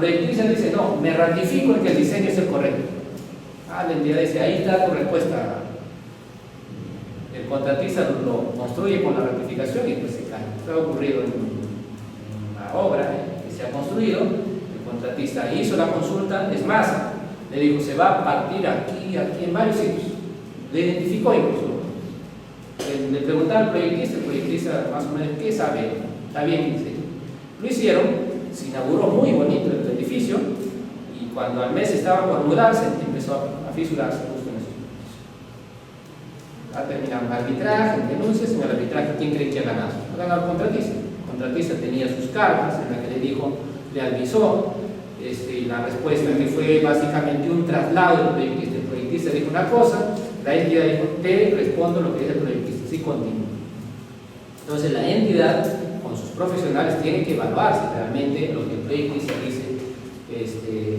proyectista dice, no, me ratifico en que el diseño es el correcto. La entidad dice, ahí está tu respuesta. El contratista lo construye con la ratificación y pues se cae. Esto ha ocurrido en una obra que se ha construido. El contratista hizo la consulta, es más, le dijo, se va a partir aquí, aquí, en varios sitios. Le identificó incluso. Le preguntaba al proyectista, el proyectista más o menos, ¿qué sabe? Está bien, dice. Lo hicieron, se inauguró muy bonito el edificio y cuando al mes estaba por mudarse, empezó a fisurarse justo en esos puntos. Ha terminado un arbitraje, denuncias, en el arbitraje, ¿quién cree que ha ganado? Ha ganado el contratista. El contratista tenía sus cartas en las que le dijo, le avisó, la respuesta que fue básicamente un traslado del proyectista. El proyectista dijo una cosa, la entidad dijo, te respondo lo que dice el proyectista, sí continúa. Entonces la entidad, con sus profesionales, tiene que evaluar si realmente lo que el proyectista dice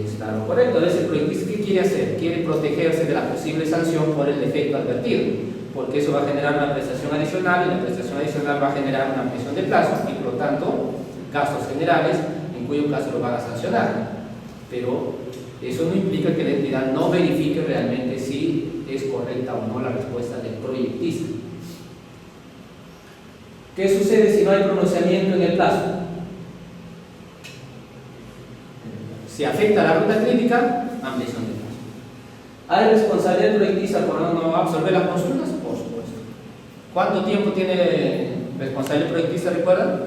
está lo correcto. Entonces el proyectista, ¿qué quiere hacer? Quiere protegerse de la posible sanción por el defecto advertido, porque eso va a generar una prestación adicional y la prestación adicional va a generar una ampliación de plazo y por lo tanto gastos generales, en cuyo caso lo van a sancionar. Pero eso no implica que la entidad no verifique realmente si es correcta o no la respuesta del proyectista. ¿Qué sucede si no hay pronunciamiento en el plazo? Si afecta la ruta crítica, ampliación de plazo. ¿Hay responsabilidad del proyectista por no absorber las consultas? Por supuesto. ¿Cuánto tiempo tiene responsabilidad del proyectista, recuerdan?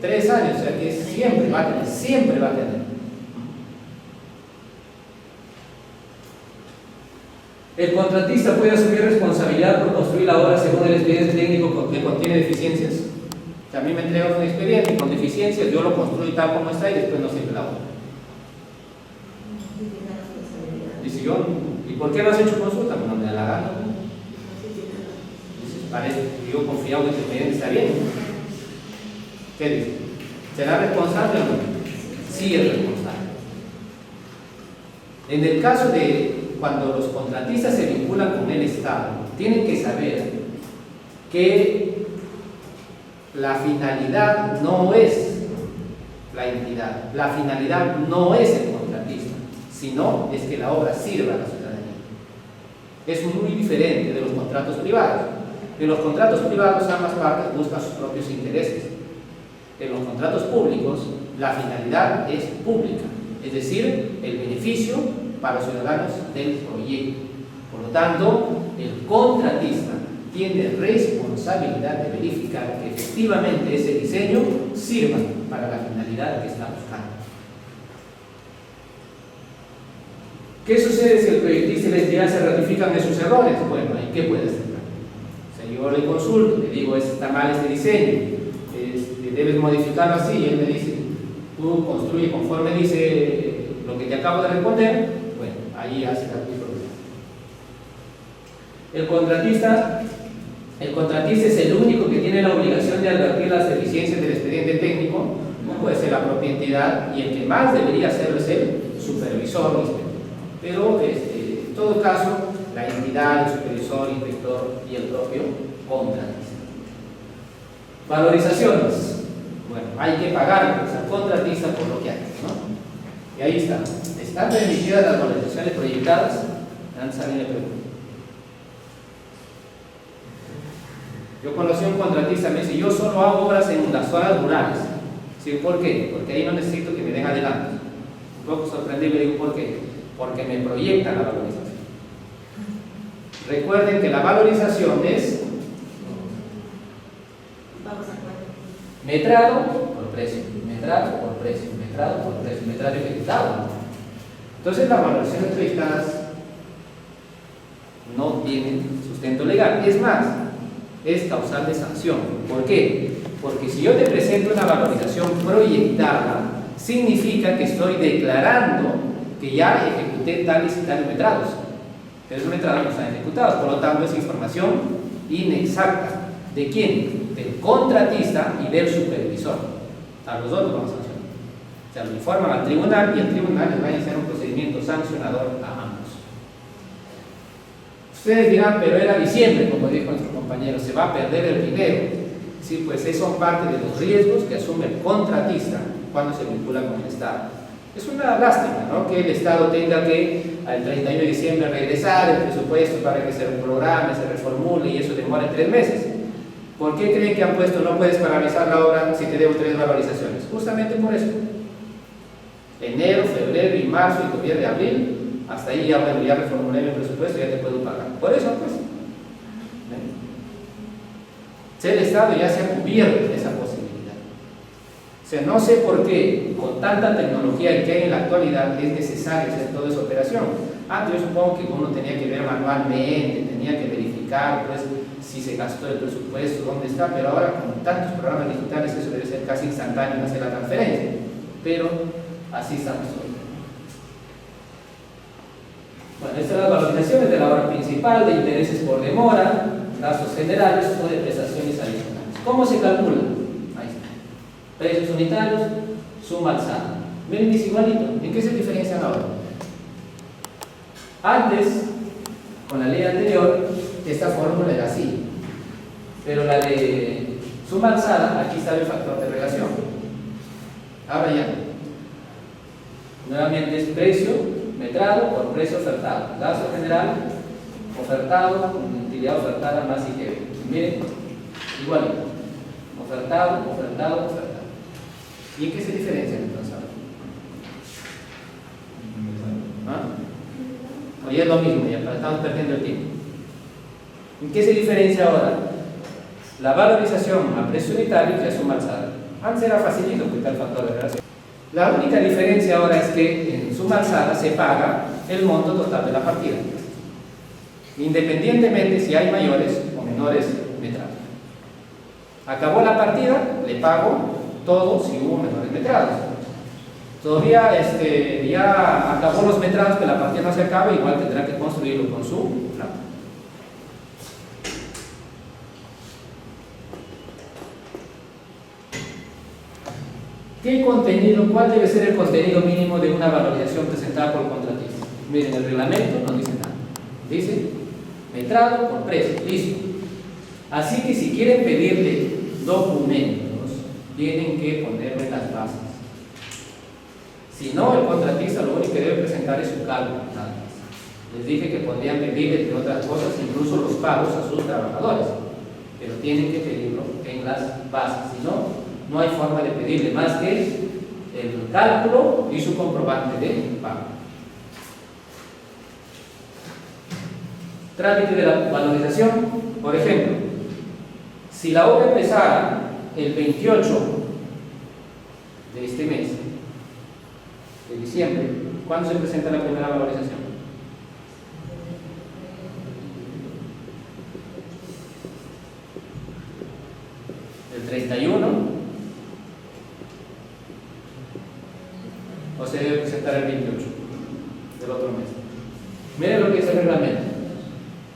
3 años, o sea que siempre va a tener, siempre va a tener. El contratista puede asumir responsabilidad por construir la obra según el expediente técnico que contiene deficiencias. Si a mí me entregan un expediente con deficiencias, yo lo construyo tal como está y después no sirve la obra. Dice yo, ¿y por qué no has hecho consulta? Pues no me da la gana. Dice, parece que yo confiado que el expediente está bien. ¿Qué dice? ¿Será responsable o no? Sí es responsable. En el caso de cuando los contratistas se vinculan con el Estado, tienen que saber que la finalidad no es la entidad, la finalidad no es el contratista, sino es que la obra sirva a la ciudadanía. Es muy diferente de los contratos privados. En los contratos privados ambas partes buscan sus propios intereses. En los contratos públicos la finalidad es pública, es decir, el beneficio para los ciudadanos del proyecto. Por lo tanto, el contratista tiene responsabilidad de verificar que efectivamente ese diseño sirva para la finalidad que está buscando. ¿Qué sucede si el proyectista y la entidad se ratifican de sus errores? Bueno, ¿y qué puede hacer? O sea, yo le consulto, le digo, está mal este diseño, debes modificarlo así, y él me dice, tú construye conforme dice lo que te acabo de responder. Bueno, ahí hace el problema. El contratista es el único que tiene la obligación de advertir las deficiencias del expediente técnico, no puede ser la propia entidad, y el que más debería hacerlo es el supervisor o inspector. Pero en todo caso, la entidad, el supervisor, el inspector y el propio contratista. Valorizaciones. Bueno, hay que pagar al contratista por lo que hace, ¿no? Y ahí está. ¿Están permitidas las valorizaciones proyectadas? Antes alguien le pregunta. Yo conocí a un contratista, me dice, yo solo hago obras en las zonas rurales. ¿Sí? ¿Por qué? Porque ahí no necesito que me den adelanto. Un poco sorprendido, le digo, ¿por qué? Porque me proyectan la valorización. Recuerden que la valorización es metrado por precio, metrado por precio, metrado por precio, metrado ejecutado. Entonces las valoraciones proyectadas no tienen sustento legal. Es más, es causal de sanción. ¿Por qué? Porque si yo te presento una valorización proyectada, significa que estoy declarando que ya ejecuté tales y tales metrados. Pero esos metrados no están ejecutados, por lo tanto es información inexacta. ¿De quién? Del contratista y del supervisor. A los dos los vamos a sancionar. O sea, lo informan al tribunal y el tribunal les va a iniciar un procedimiento sancionador a ambos. Ustedes dirán, pero era diciembre, como dijo nuestro compañero, se va a perder el dinero. Sí, pues esos son parte de los riesgos que asume el contratista cuando se vincula con el Estado. Es una lástima, ¿no?, que el Estado tenga que al 31 de diciembre regresar el presupuesto para que se programe, se reformule y eso demore 3 meses. ¿Por qué creen que han puesto no puedes paralizar la obra si te debo 3 valorizaciones? Justamente por eso. Enero, febrero y marzo y todavía de abril, hasta ahí ya, bueno, ya reformulé mi presupuesto y ya te puedo pagar. Por eso, pues. El Estado ya se ha cubierto de esa posibilidad. O sea, no sé por qué, con tanta tecnología que hay en la actualidad, es necesario hacer toda esa operación. Antes yo supongo que uno tenía que ver manualmente, tenía que verificar, pues, si se gastó el presupuesto, dónde está, pero ahora con tantos programas digitales eso debe ser casi instantáneo hacer la transferencia. Pero así estamos hoy. Bueno, estas son las valorizaciones de la obra principal, de intereses por demora, gastos generales o de prestaciones adicionales. ¿Cómo se calcula? Ahí está. Precios unitarios, suma alzada. Miren, es igualito. ¿En qué se diferencian ahora? Antes, con la ley anterior, esta fórmula era así. Pero la de suma alzada, aquí está el factor de relación. Ahora ya. Nuevamente es precio metrado por precio ofertado. Gasto general ofertado, utilidad ofertada más IGB. Miren, igualito. Ofertado, ofertado, ofertado. ¿Y en qué se diferencian entonces ahora? ¿Ah? Oye, es lo mismo, ya estamos perdiendo el tiempo. ¿En qué se diferencia ahora? La valorización a precio unitario ya es suma alzada. Antes era facilito quitar el factor de relación. La única diferencia ahora es que en suma alzada se paga el monto total de la partida, independientemente si hay mayores o menores metrados. Acabó la partida, le pago todo si hubo menores metrados. Todavía ya acabó los metrados, que la partida no se acaba, igual tendrá que construirlo con su plata. ¿Qué contenido, cuál debe ser el contenido mínimo de una valorización presentada por el contratista? Miren, el reglamento no dice nada. Dice metrado por precio, listo. Así que si quieren pedirle documentos, tienen que ponerle las bases. Si no, el contratista lo único que debe presentar es su cálculo, nada más. Les dije que podrían pedirle, entre otras cosas, incluso los pagos a sus trabajadores, pero tienen que pedirlo en las bases. Si no, no hay forma de pedirle más que el cálculo y su comprobante de pago. Trámite de la valorización. Por ejemplo, si la obra empezara el 28 de este mes, de diciembre, ¿cuándo se presenta la primera valorización? El 31. O se debe presentar el 28 del otro mes. Miren lo que dice el reglamento.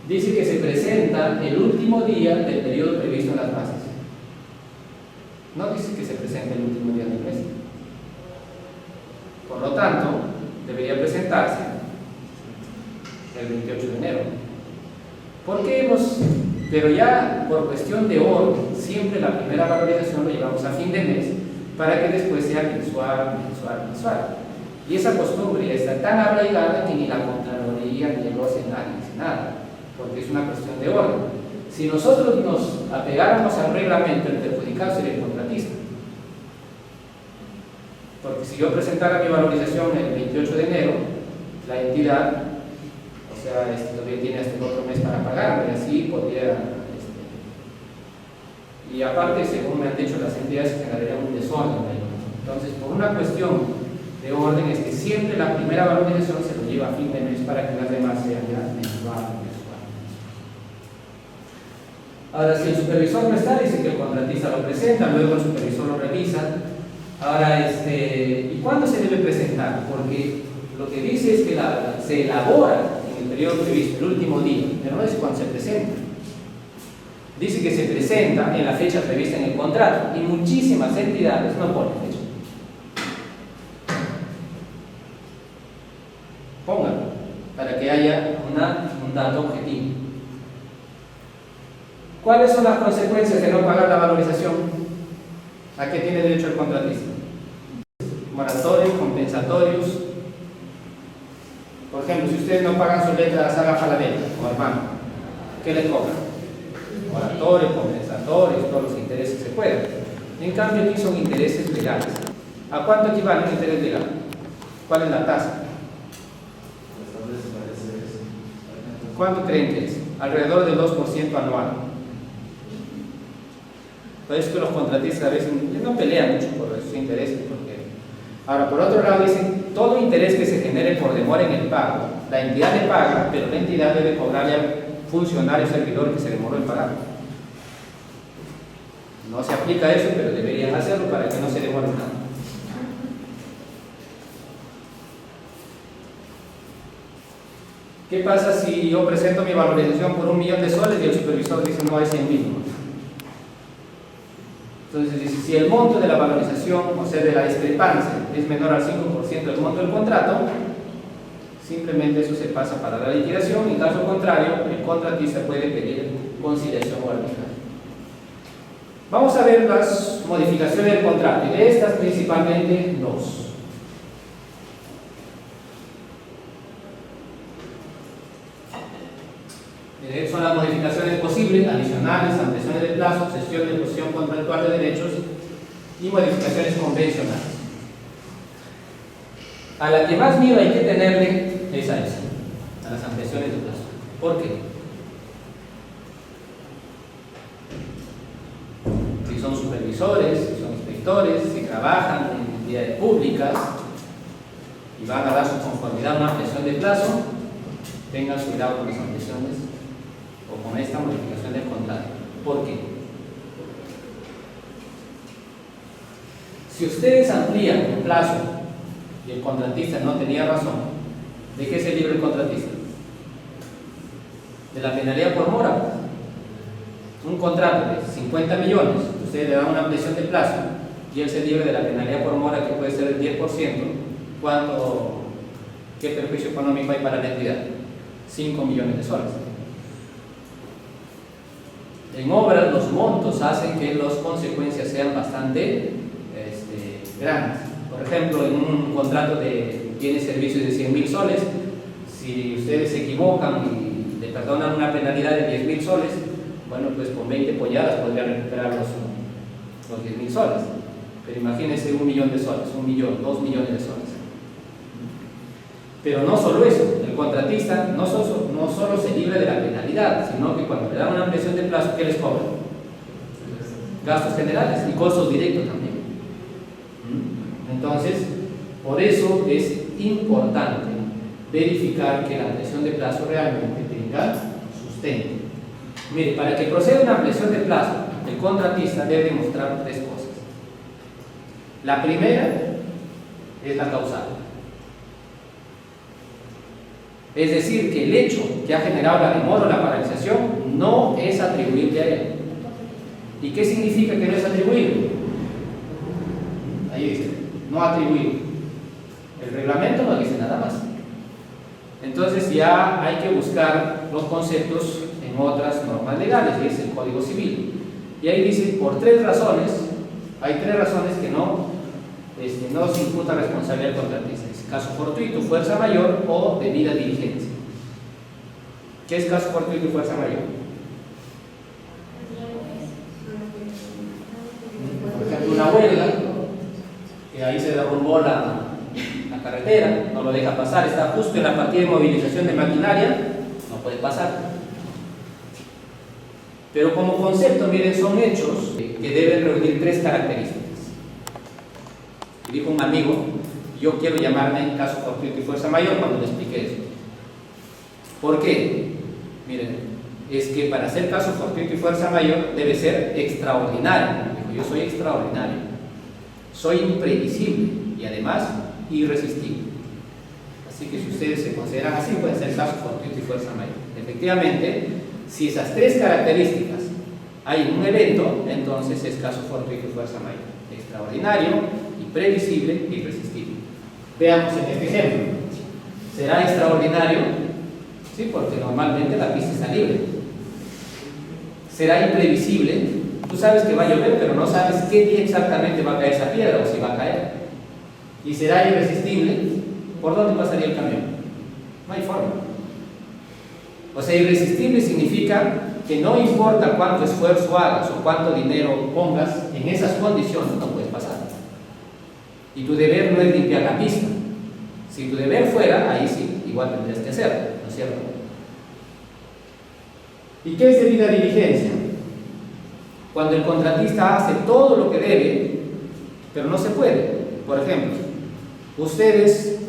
Dice que se presenta el último día del periodo previsto en las bases. No dice que se presente el último día del mes. Por lo tanto, debería presentarse el 28 de enero. ¿Por qué pero ya por cuestión de orden, siempre la primera valorización lo llevamos a fin de mes, para que después sea mensual, mensual, mensual. Y esa costumbre ya está tan arraigada que ni la Contraloría ni el OCE nadie dice nada, porque es una cuestión de orden. Si nosotros nos apegáramos al reglamento, el perjudicado sería el contratista. Porque si yo presentara mi valorización el 28 de enero, la entidad, o sea, todavía tiene hasta el otro mes para pagarme, y así podría... Y aparte, según me han dicho las entidades, generaría un desorden. Entonces, por una cuestión de orden, es que siempre la primera valorización se lo lleva a fin de mes para que las demás sean ya mensual. Ahora, si el supervisor no está, dice que el contratista lo presenta, luego el supervisor lo revisa. Ahora, ¿y cuándo se debe presentar? Porque lo que dice es que se elabora en el periodo previsto, el último día, pero no es cuando se presenta. Dice que se presenta en la fecha prevista en el contrato y muchísimas entidades no ponen fecha. Pónganlo para que haya un dato objetivo. ¿Cuáles son las consecuencias de no pagar la valorización? ¿A qué tiene derecho el contratista? moratorios, compensatorios. Por ejemplo, si ustedes no pagan su letra de la saga Falabella o al banco, ¿qué les cobran? Moratorios, compensatorios, todos los intereses se pueden. En cambio, aquí son intereses legales. ¿A cuánto equivale un interés legal? ¿Cuál es la tasa? ¿Cuánto creen que es? Alrededor del 2% anual. Por eso es que los contratistas a veces no pelean mucho por sus intereses. Ahora, por otro lado, dicen, todo interés que se genere por demora en el pago, la entidad le paga, pero la entidad debe cobrarle al funcionario servidor que se demoró en pagar. No se aplica eso, pero deberían hacerlo para que no se demore nada. ¿Qué pasa si yo presento mi valorización por 1.000.000 de soles y el supervisor dice no hay 100.000? Entonces dice, si el monto de la valorización, o sea de la discrepancia, es menor al 5% del monto del contrato, simplemente eso se pasa para la liquidación. En caso contrario, el contratista puede pedir conciliación o arbitraje. Vamos a ver las modificaciones del contrato, y de estas principalmente dos. Son las modificaciones posibles, adicionales, ampliaciones de plazo, cesión de posición contractual de derechos y modificaciones convencionales. A la que más miedo hay que tenerle es a esa, a las ampliaciones de plazo. ¿Por qué? Si son supervisores, si son inspectores, si trabajan en entidades públicas y van a dar su conformidad a una ampliación de plazo, tengan cuidado con las ampliaciones o con esta modificación del contrato. ¿Por qué? Si ustedes amplían el plazo y el contratista no tenía razón, ¿de qué se libra el contratista? De la penalidad por mora. Un contrato de 50 millones, ustedes le dan una ampliación de plazo y él se libra de la penalidad por mora, que puede ser del 10%. ¿Qué perjuicio económico hay para la entidad? 5 millones de soles. En obras los montos hacen que las consecuencias sean bastante grandes. Por ejemplo, en un contrato de bienes y servicios de 100.000 soles, si ustedes se equivocan y le perdonan una penalidad de 10.000 soles, bueno, pues con 20 polladas podrían recuperar los 10.000 soles. Pero imagínense 1 millón de soles, 1 millón, 2 millones de soles. Pero no solo eso, el contratista no solo se libra de la penalidad, sino que cuando le dan una ampliación de plazo, ¿qué les cobran? Gastos generales y costos directos también. Entonces, por eso es importante verificar que la ampliación de plazo realmente tenga sustento. Mire, para que proceda una ampliación de plazo, el contratista debe demostrar 3 cosas. La primera es la causal. Es decir, que el hecho que ha generado la demora o la paralización no es atribuible a él. ¿Y qué significa que no es atribuible? Ahí dice, no atribuible. El reglamento no dice nada más. Entonces ya hay que buscar los conceptos en otras normas legales, que es el Código Civil. Y ahí dice, por 3 razones, hay 3 razones que no se imputa responsabilidad al contratista. Caso fortuito, fuerza mayor o debida diligencia. ¿Qué es caso fortuito y fuerza mayor? Por ejemplo, una huelga, que ahí se derrumbó la carretera, no lo deja pasar, está justo en la partida de movilización de maquinaria, no puede pasar. Pero como concepto, miren, son hechos que deben reunir 3 características. Y dijo un amigo, yo quiero llamarme caso fortuito y fuerza mayor cuando le expliqué eso. ¿Por qué? Miren, es que para ser caso fortuito y fuerza mayor debe ser extraordinario. Yo soy extraordinario, soy imprevisible y además irresistible. Así que si ustedes se consideran así, pueden ser caso fortuito y fuerza mayor. Efectivamente, si esas 3 características hay en un evento, entonces es caso fortuito y fuerza mayor. Extraordinario, imprevisible e irresistible. Veamos en este ejemplo. ¿Será extraordinario? Sí, porque normalmente la pista está libre. ¿Será imprevisible? Tú sabes que va a llover, pero no sabes qué día exactamente va a caer esa piedra o si va a caer. y será irresistible, ¿por dónde pasaría el camión? No hay forma. O sea, irresistible significa que no importa cuánto esfuerzo hagas o cuánto dinero pongas, en esas condiciones no puedes pasar. Y tu deber no es limpiar la pista. Si tu deber fuera, ahí sí, igual tendrías que hacerlo, ¿no es cierto? ¿Y qué es debida diligencia? Cuando el contratista hace todo lo que debe, pero no se puede. Por ejemplo, ustedes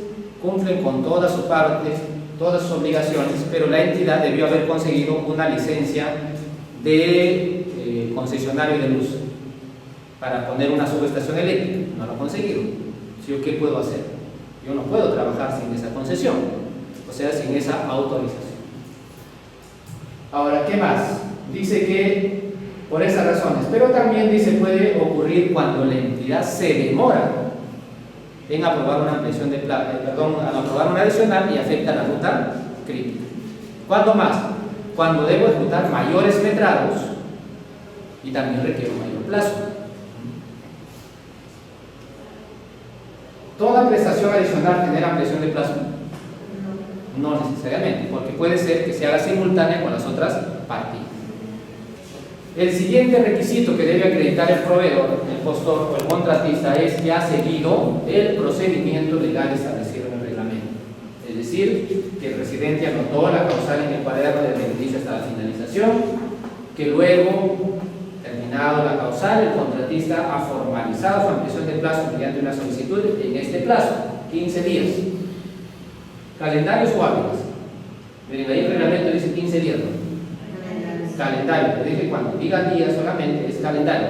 cumplen con todas sus partes, todas sus obligaciones, pero la entidad debió haber conseguido una licencia de concesionario de luz para poner una subestación eléctrica. No lo ha conseguido. ¿Yo qué puedo hacer? Yo no puedo trabajar sin esa concesión, o sea, sin esa autorización. Ahora, ¿qué más? Dice que por esas razones, pero también dice puede ocurrir cuando la entidad se demora en aprobar una ampliación de al aprobar una adicional y afecta la ruta crítica. ¿Cuándo más? Cuando debo ejecutar mayores metrados y también requiere un mayor plazo. ¿Toda prestación adicional genera ampliación de plazo? No necesariamente, porque puede ser que se haga simultánea con las otras partidas. El siguiente requisito que debe acreditar el proveedor, el postor o el contratista es que ha seguido el procedimiento legal establecido en el reglamento. Es decir, que el residente anotó la causal en el cuaderno desde el inicio hasta la finalización, que luego, terminado la causal, el contratista ha formalizado su ampliación de plazo mediante una solicitud en este plazo, 15 días. Calendarios o hábiles. Miren, ahí el reglamento dice 15 días, ¿no? Calendario, pero dije cuando diga día solamente es calendario.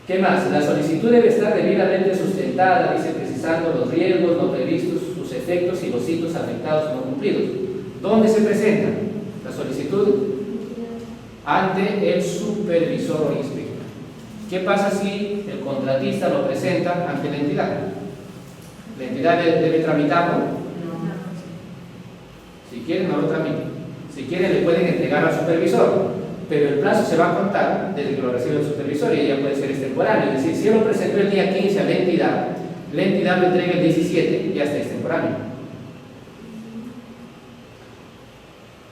¿Qué más? La solicitud debe estar debidamente sustentada, dice, precisando los riesgos no previstos, sus efectos y los hitos afectados no cumplidos. ¿Dónde se presenta la solicitud? Ante el supervisor o inspector. ¿Qué pasa si el contratista lo presenta ante la entidad? ¿La entidad debe tramitarlo? Si quiere, no lo tramite. Si quieren, le pueden entregar al supervisor, pero el plazo se va a contar desde que lo recibe el supervisor y ya puede ser extemporáneo. Es decir, si él lo presentó el día 15 a la entidad lo entrega el 17 y ya está extemporáneo.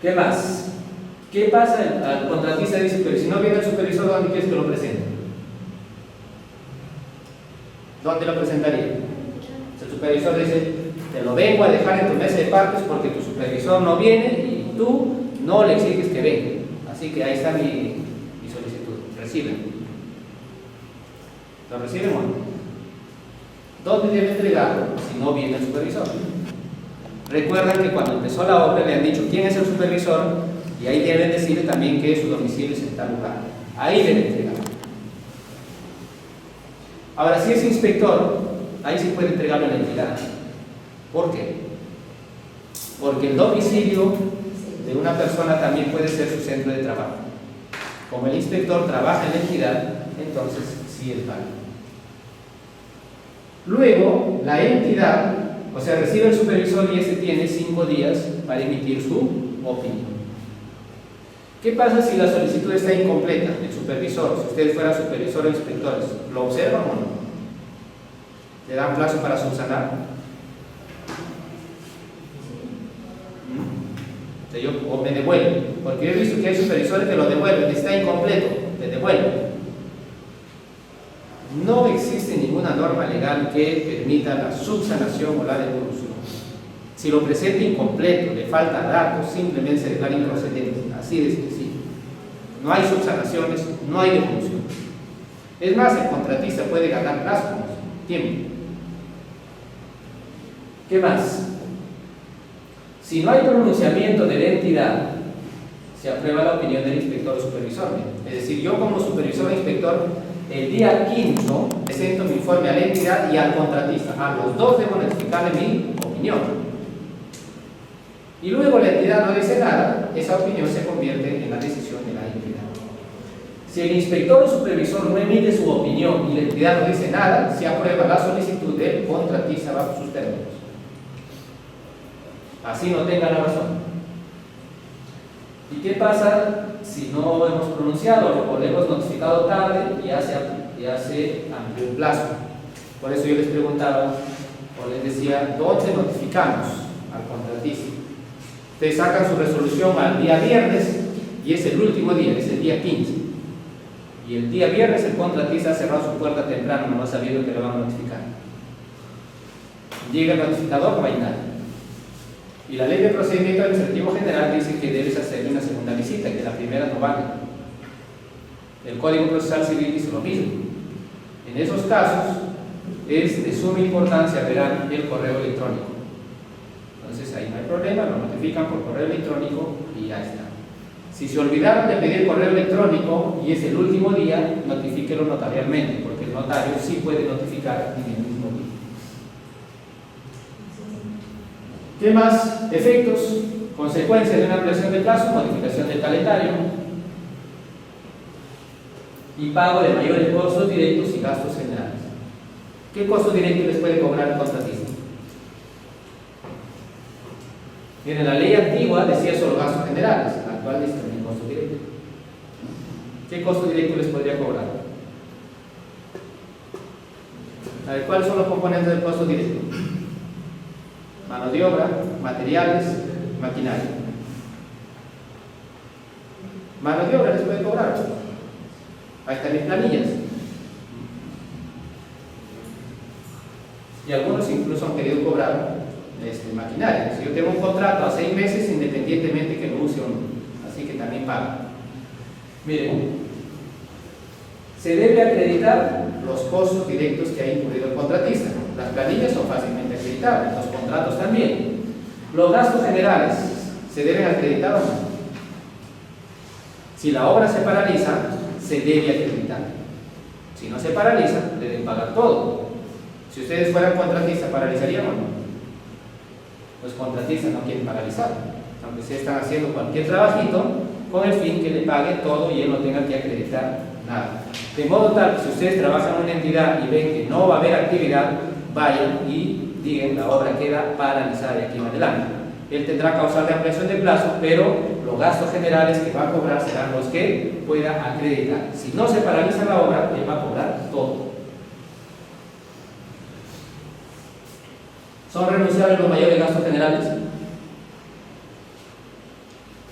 ¿Qué más? ¿Qué pasa? El contratista dice, pero si no viene el supervisor, ¿dónde quieres que lo presente? ¿Dónde lo presentaría? El supervisor dice, te lo vengo a dejar en tu mesa de partes porque tu supervisor no viene y tú no le exiges que venga. Así que ahí está mi solicitud. Reciben. ¿Lo reciben o no? ¿Dónde debe entregarlo si no viene el supervisor? Recuerdan que cuando empezó la obra le han dicho quién es el supervisor y ahí deben decirle también que su domicilio es en tal lugar. Ahí debe entregarlo. Ahora, si es inspector, ahí sí puede entregarlo a la entidad. ¿Por qué? Porque el domicilio de una persona también puede ser su centro de trabajo. Como el inspector trabaja en la entidad, entonces sí es válido. Luego, la entidad, o sea, recibe el supervisor y ese tiene 5 días para emitir su opinión. ¿Qué pasa si la solicitud está incompleta? El supervisor, si ustedes fueran supervisor o inspectores, ¿lo observan o no? ¿Le dan plazo para subsanar? O me devuelven, porque yo he visto que hay supervisores que lo devuelven, está incompleto, te devuelven. No existe ninguna norma legal que permita la subsanación o la devolución. Si lo presenta incompleto, le falta datos, simplemente se declara improcedente, así de sencillo. No hay subsanaciones, no hay devolución. Es más, el contratista puede ganar plazo, tiempo. ¿Qué más? Si no hay pronunciamiento de la entidad, se aprueba la opinión del inspector o supervisor. Es decir, yo como supervisor o inspector, el día 15 presento mi informe a la entidad y al contratista. A los dos debo notificarle mi opinión. Y luego la entidad no dice nada, esa opinión se convierte en la decisión de la entidad. Si el inspector o supervisor no emite su opinión y la entidad no dice nada, se aprueba la solicitud del contratista bajo sus términos. Así no tenga la razón. ¿Y qué pasa si no hemos pronunciado o lo hemos notificado tarde y ya se amplió el plazo? Por eso yo les preguntaba, o les decía, ¿dónde notificamos al contratista? Ustedes sacan su resolución al día viernes y es el último día, es el día 15. Y el día viernes el contratista ha cerrado su puerta temprano, no ha sabido que lo van a notificar. Llega el notificador, no hay nada. Y la ley de procedimiento administrativo general dice que debes hacerle una segunda visita, que la primera no vale. El Código Procesal Civil dice lo mismo. En esos casos es de suma importancia ver el correo electrónico. Entonces ahí no hay problema, lo notifican por correo electrónico y ya está. Si se olvidaron de pedir correo electrónico y es el último día, notifíquelo notarialmente, porque el notario sí puede notificar en el mismo día. ¿Qué más? Efectos, consecuencias de una ampliación de plazo, modificación del calendario y pago de mayores costos directos y gastos generales. ¿Qué costos directos les puede cobrar el contratista? Miren, la ley antigua decía solo gastos generales, la actual dice también costos directos. ¿Qué costo directo les podría cobrar? A ver, ¿cuáles son los componentes del costo directo? Mano de obra, materiales, maquinaria. Mano de obra les puede cobrar. Ahí están mis planillas. Y algunos incluso han querido cobrar maquinaria. Si yo tengo un contrato a 6 meses, independientemente que lo use o no, así que también paga. Miren, se debe acreditar los costos directos que ha incurrido el contratista. Las planillas son fácilmente acreditables, los contratos también. Los gastos generales, ¿se deben acreditar o no? Si la obra se paraliza, se debe acreditar. Si no se paraliza, deben pagar todo. Si ustedes fueran contratistas, ¿paralizarían o no? Los contratistas no quieren paralizar, aunque se están haciendo cualquier trabajito con el fin que le pague todo y él no tenga que acreditar nada. De modo tal que si ustedes trabajan en una entidad y ven que no va a haber actividad, vayan y digan la obra queda paralizada de aquí en adelante. Él tendrá causal de ampliación de plazo, pero los gastos generales que va a cobrar serán los que pueda acreditar. Si no se paraliza la obra, él va a cobrar todo. ¿Son renunciables los mayores gastos generales?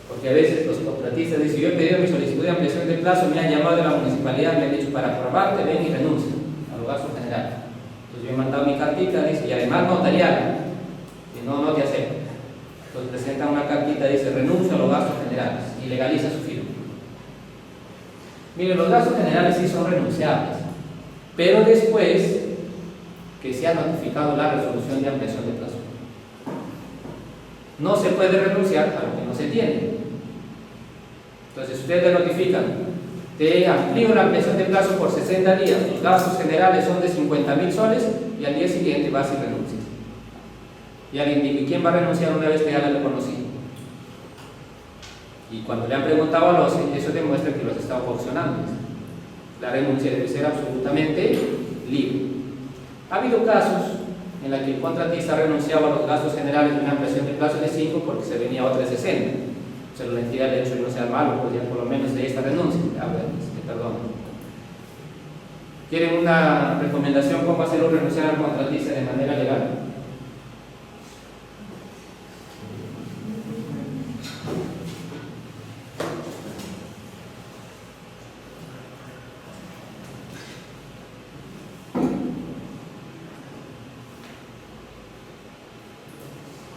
Porque a veces los contratistas dicen, yo he pedido mi solicitud de ampliación de plazo, me han llamado de la municipalidad, me han dicho para aprobarte, ven y renuncia a los gastos generales. Entonces yo he mandado mi cartita, dice, y además notarial, que no te acepto. Entonces presentan una cartita, dice, renuncia a los gastos generales y legaliza su firma. Miren, los gastos generales sí son renunciables, pero después que se ha notificado la resolución de ampliación de plazo. No se puede renunciar a lo que no se tiene. Entonces, ustedes le notifican, te amplío la ampliación de plazo por 60 días, los gastos generales son de 50.000 soles y al día siguiente vas y renuncias. Y alguien dice, ¿quién va a renunciar una vez que ya la reconocí? Y cuando le han preguntado a los, eso demuestra que los está opcionando. La renuncia debe ser absolutamente libre. Ha habido casos en los que el contratista renunciaba a los gastos generales de una ampliación de plazo de 5 porque se venía a otra de 60. O sea, la entidad le ha dicho que no sea malo, pues ya por lo menos de esta renuncia. Perdón. ¿Quieren una recomendación cómo hacerlo renunciar al contratista de manera legal?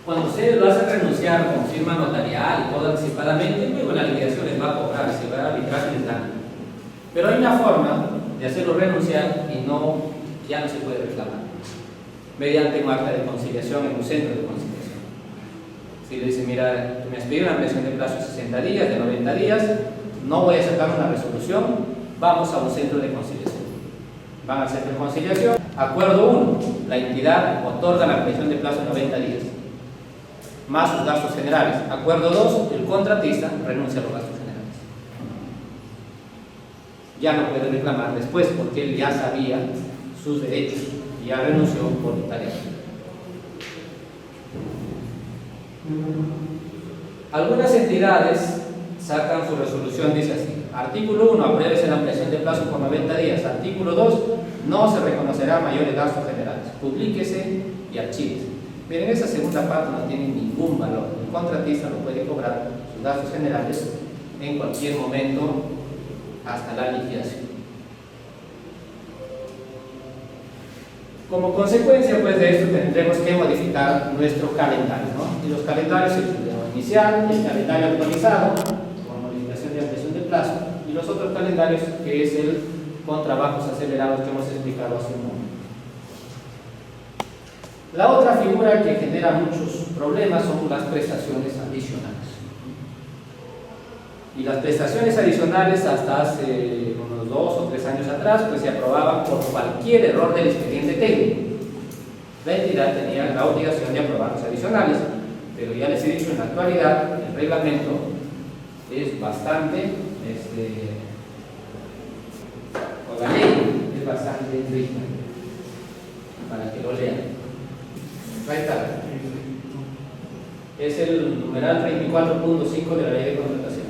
Cuando ustedes lo hacen renunciar con firma notarial y todo anticipadamente, luego la liquidación les va a cobrar, si va a arbitrar les dan. Pero hay una forma de hacerlo renunciar y ya no se puede reclamar. Mediante un acta de conciliación en un centro de conciliación. Si le dicen, mira, tú me has pedido una ampliación de plazo de 60 días, de 90 días, no voy a sacar una resolución, vamos a un centro de conciliación. Van al centro de conciliación. Acuerdo 1, la entidad otorga la ampliación de plazo de 90 días. Más sus gastos generales. Acuerdo 2, el contratista renuncia a los gastos generales. Ya no puede reclamar después porque él ya sabía sus derechos y ya renunció voluntariamente. Algunas entidades sacan su resolución, dice así: artículo 1, apruébese la ampliación de plazo por 90 días. Artículo 2, no se reconocerá mayores gastos generales. Publíquese y archívese. Miren, esa segunda parte no tiene ningún valor. El contratista no puede cobrar sus gastos generales en cualquier momento hasta la liquidación. Como consecuencia, pues, de esto tendremos que modificar nuestro calendario, ¿no? Y los calendarios, el inicial, el calendario actualizado con modificación de ampliación de plazo, y los otros calendarios, que es el con trabajos acelerados que hemos explicado hace un momento. La otra figura que genera muchos problemas son las prestaciones adicionales. Y las prestaciones adicionales, hasta hace unos 2 o 3 años atrás, pues se aprobaban por cualquier error del expediente técnico. La entidad tenía la obligación de aprobar los adicionales, pero ya les he dicho, en la actualidad el reglamento es bastante, o la ley es bastante rígida, para que lo lean. Ahí está. Es el numeral 34.5 de la ley de contratación.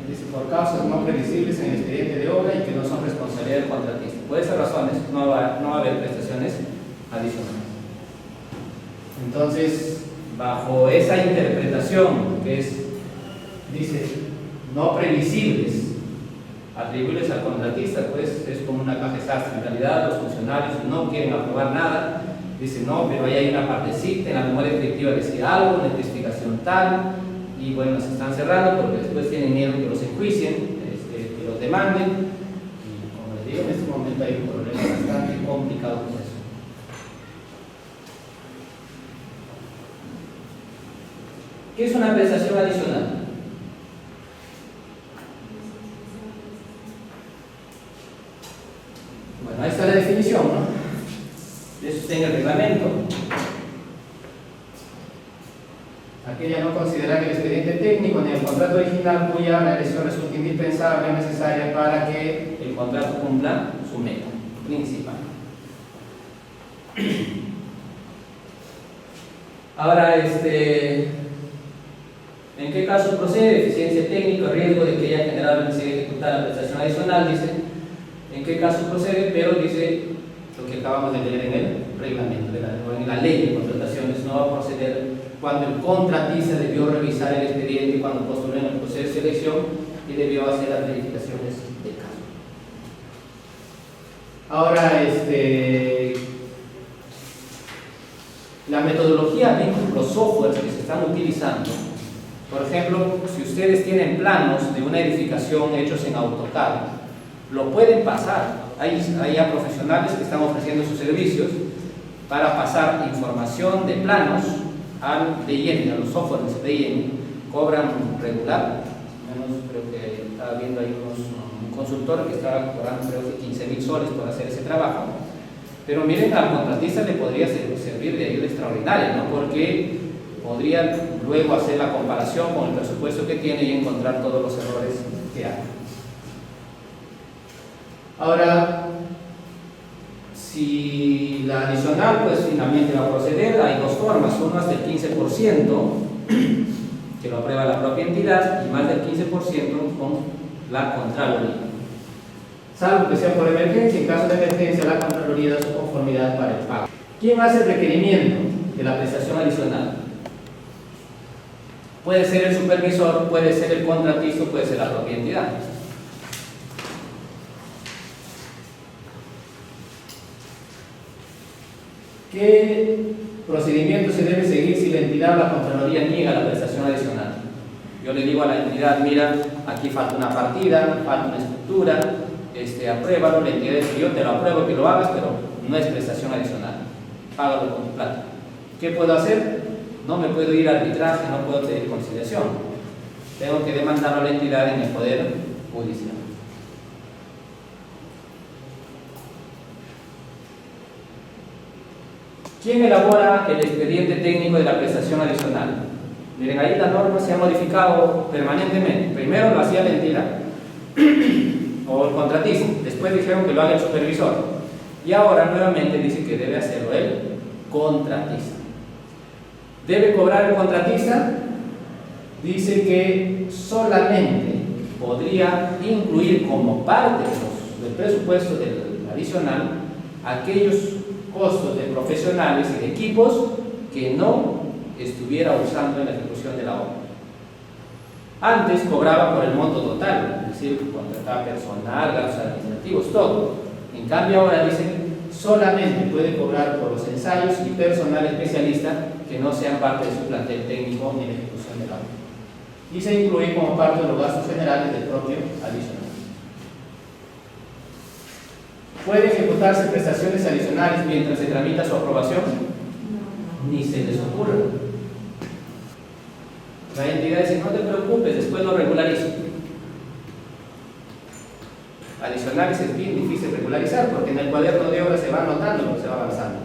Dice: por causas no previsibles en el expediente de obra y que no son responsabilidad del contratista. Por esas razones no va a haber prestaciones adicionales. Entonces, bajo esa interpretación que dice no previsibles atribuibles al contratista, pues es como una caja de sastre. En realidad los funcionarios no quieren aprobar nada, dicen no, pero ahí hay una partecita en la memoria efectiva que decía algo, una especificación tal, y bueno, se están cerrando porque después tienen miedo que los enjuicien, que los demanden, y como les digo, en este momento hay un problema bastante complicado con eso. ¿Qué es una prestación adicional? Bueno, ahí está la definición, ¿no? Eso está en el reglamento. Aquella no considerar el expediente técnico ni el contrato original cuya realización resulta indispensable o necesaria para que el contrato cumpla su meta principal. Ahora, ¿en qué caso procede? Deficiencia técnica, riesgo de que haya generado la necesidad de ejecutar la prestación adicional, dice. ¿En qué caso procede? Pero dice lo que acabamos de leer en el reglamento, en la ley de contrataciones. No va a proceder cuando el contratista debió revisar el expediente cuando postuló en el proceso de selección y debió hacer las verificaciones del caso. Ahora, la metodología, los softwares que se están utilizando, por ejemplo, si ustedes tienen planos de una edificación hechos en AutoCAD, lo pueden pasar. Hay ya profesionales que están ofreciendo sus servicios para pasar información de planos al DIN, a los softwares de DIN. Cobran regular, menos creo que estaba viendo ahí un consultor que estaba cobrando creo que 15.000 soles por hacer ese trabajo. Pero miren, al contratista le podría servir de ayuda extraordinaria, ¿no? Porque podría luego hacer la comparación con el presupuesto que tiene y encontrar todos los errores que hay. Ahora, si la adicional pues finalmente va a proceder, hay dos formas: uno hasta el 15% que lo aprueba la propia entidad y más del 15% con la Contraloría, salvo que sea por emergencia. En caso de emergencia, la Contraloría da su conformidad para el pago. ¿Quién hace el requerimiento de la prestación adicional? Puede ser el supervisor, puede ser el contratista, puede ser la propia entidad. ¿Qué procedimiento se debe seguir si la entidad o la Contraloría niega la prestación adicional? Yo le digo a la entidad: mira, aquí falta una partida, falta una estructura, apruébalo. La entidad dice: yo te lo apruebo que lo hagas, pero no es prestación adicional, págalo con tu plata. ¿Qué puedo hacer? No me puedo ir a arbitraje, no puedo pedir conciliación, tengo que demandarlo a la entidad en el poder judicial. ¿Quién elabora el expediente técnico de la prestación adicional? Miren, ahí la norma se ha modificado permanentemente. Primero lo hacía la entidad o el contratista, después dijeron que lo haga el supervisor, y ahora nuevamente dice que debe hacerlo el contratista. ¿Debe cobrar el contratista? Dice que solamente podría incluir como parte del presupuesto del adicional aquellos costos de profesionales y de equipos que no estuviera usando en la ejecución de la obra. Antes cobraba por el monto total, es decir, contrataba personal, gastos administrativos, todo. En cambio ahora dicen solamente puede cobrar por los ensayos y personal especialista que no sean parte de su plantel técnico ni en la ejecución de la obra. Y se incluye como parte de los gastos generales del propio adicional. ¿Puede ejecutarse prestaciones adicionales mientras se tramita su aprobación? Ni se les ocurra. La entidad dice, no te preocupes, después lo regularizo. Adicionales es bien difícil regularizar porque en el cuaderno de obra se va anotando lo que se va avanzando.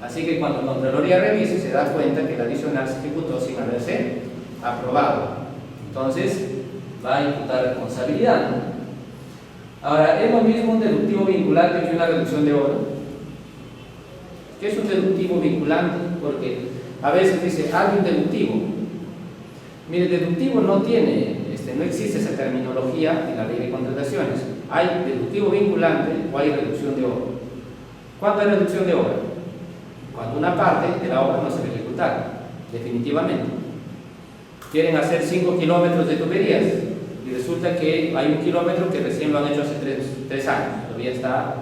Así que cuando la Contraloría revise se da cuenta que el adicional se ejecutó sin haberse aprobado. Entonces va a imputar responsabilidad, ¿no? Ahora, ¿es lo mismo un deductivo vinculante que una reducción de obra? ¿Qué es un deductivo vinculante? Porque a veces dice, hay un deductivo. Mire, deductivo no existe esa terminología en la ley de contrataciones. Hay deductivo vinculante o hay reducción de obra. ¿Cuándo hay reducción de obra? Cuando una parte de la obra no se va a ejecutar, definitivamente. Quieren hacer 5 kilómetros de tuberías y resulta que hay 1 kilómetro que recién lo han hecho hace 3 años, todavía está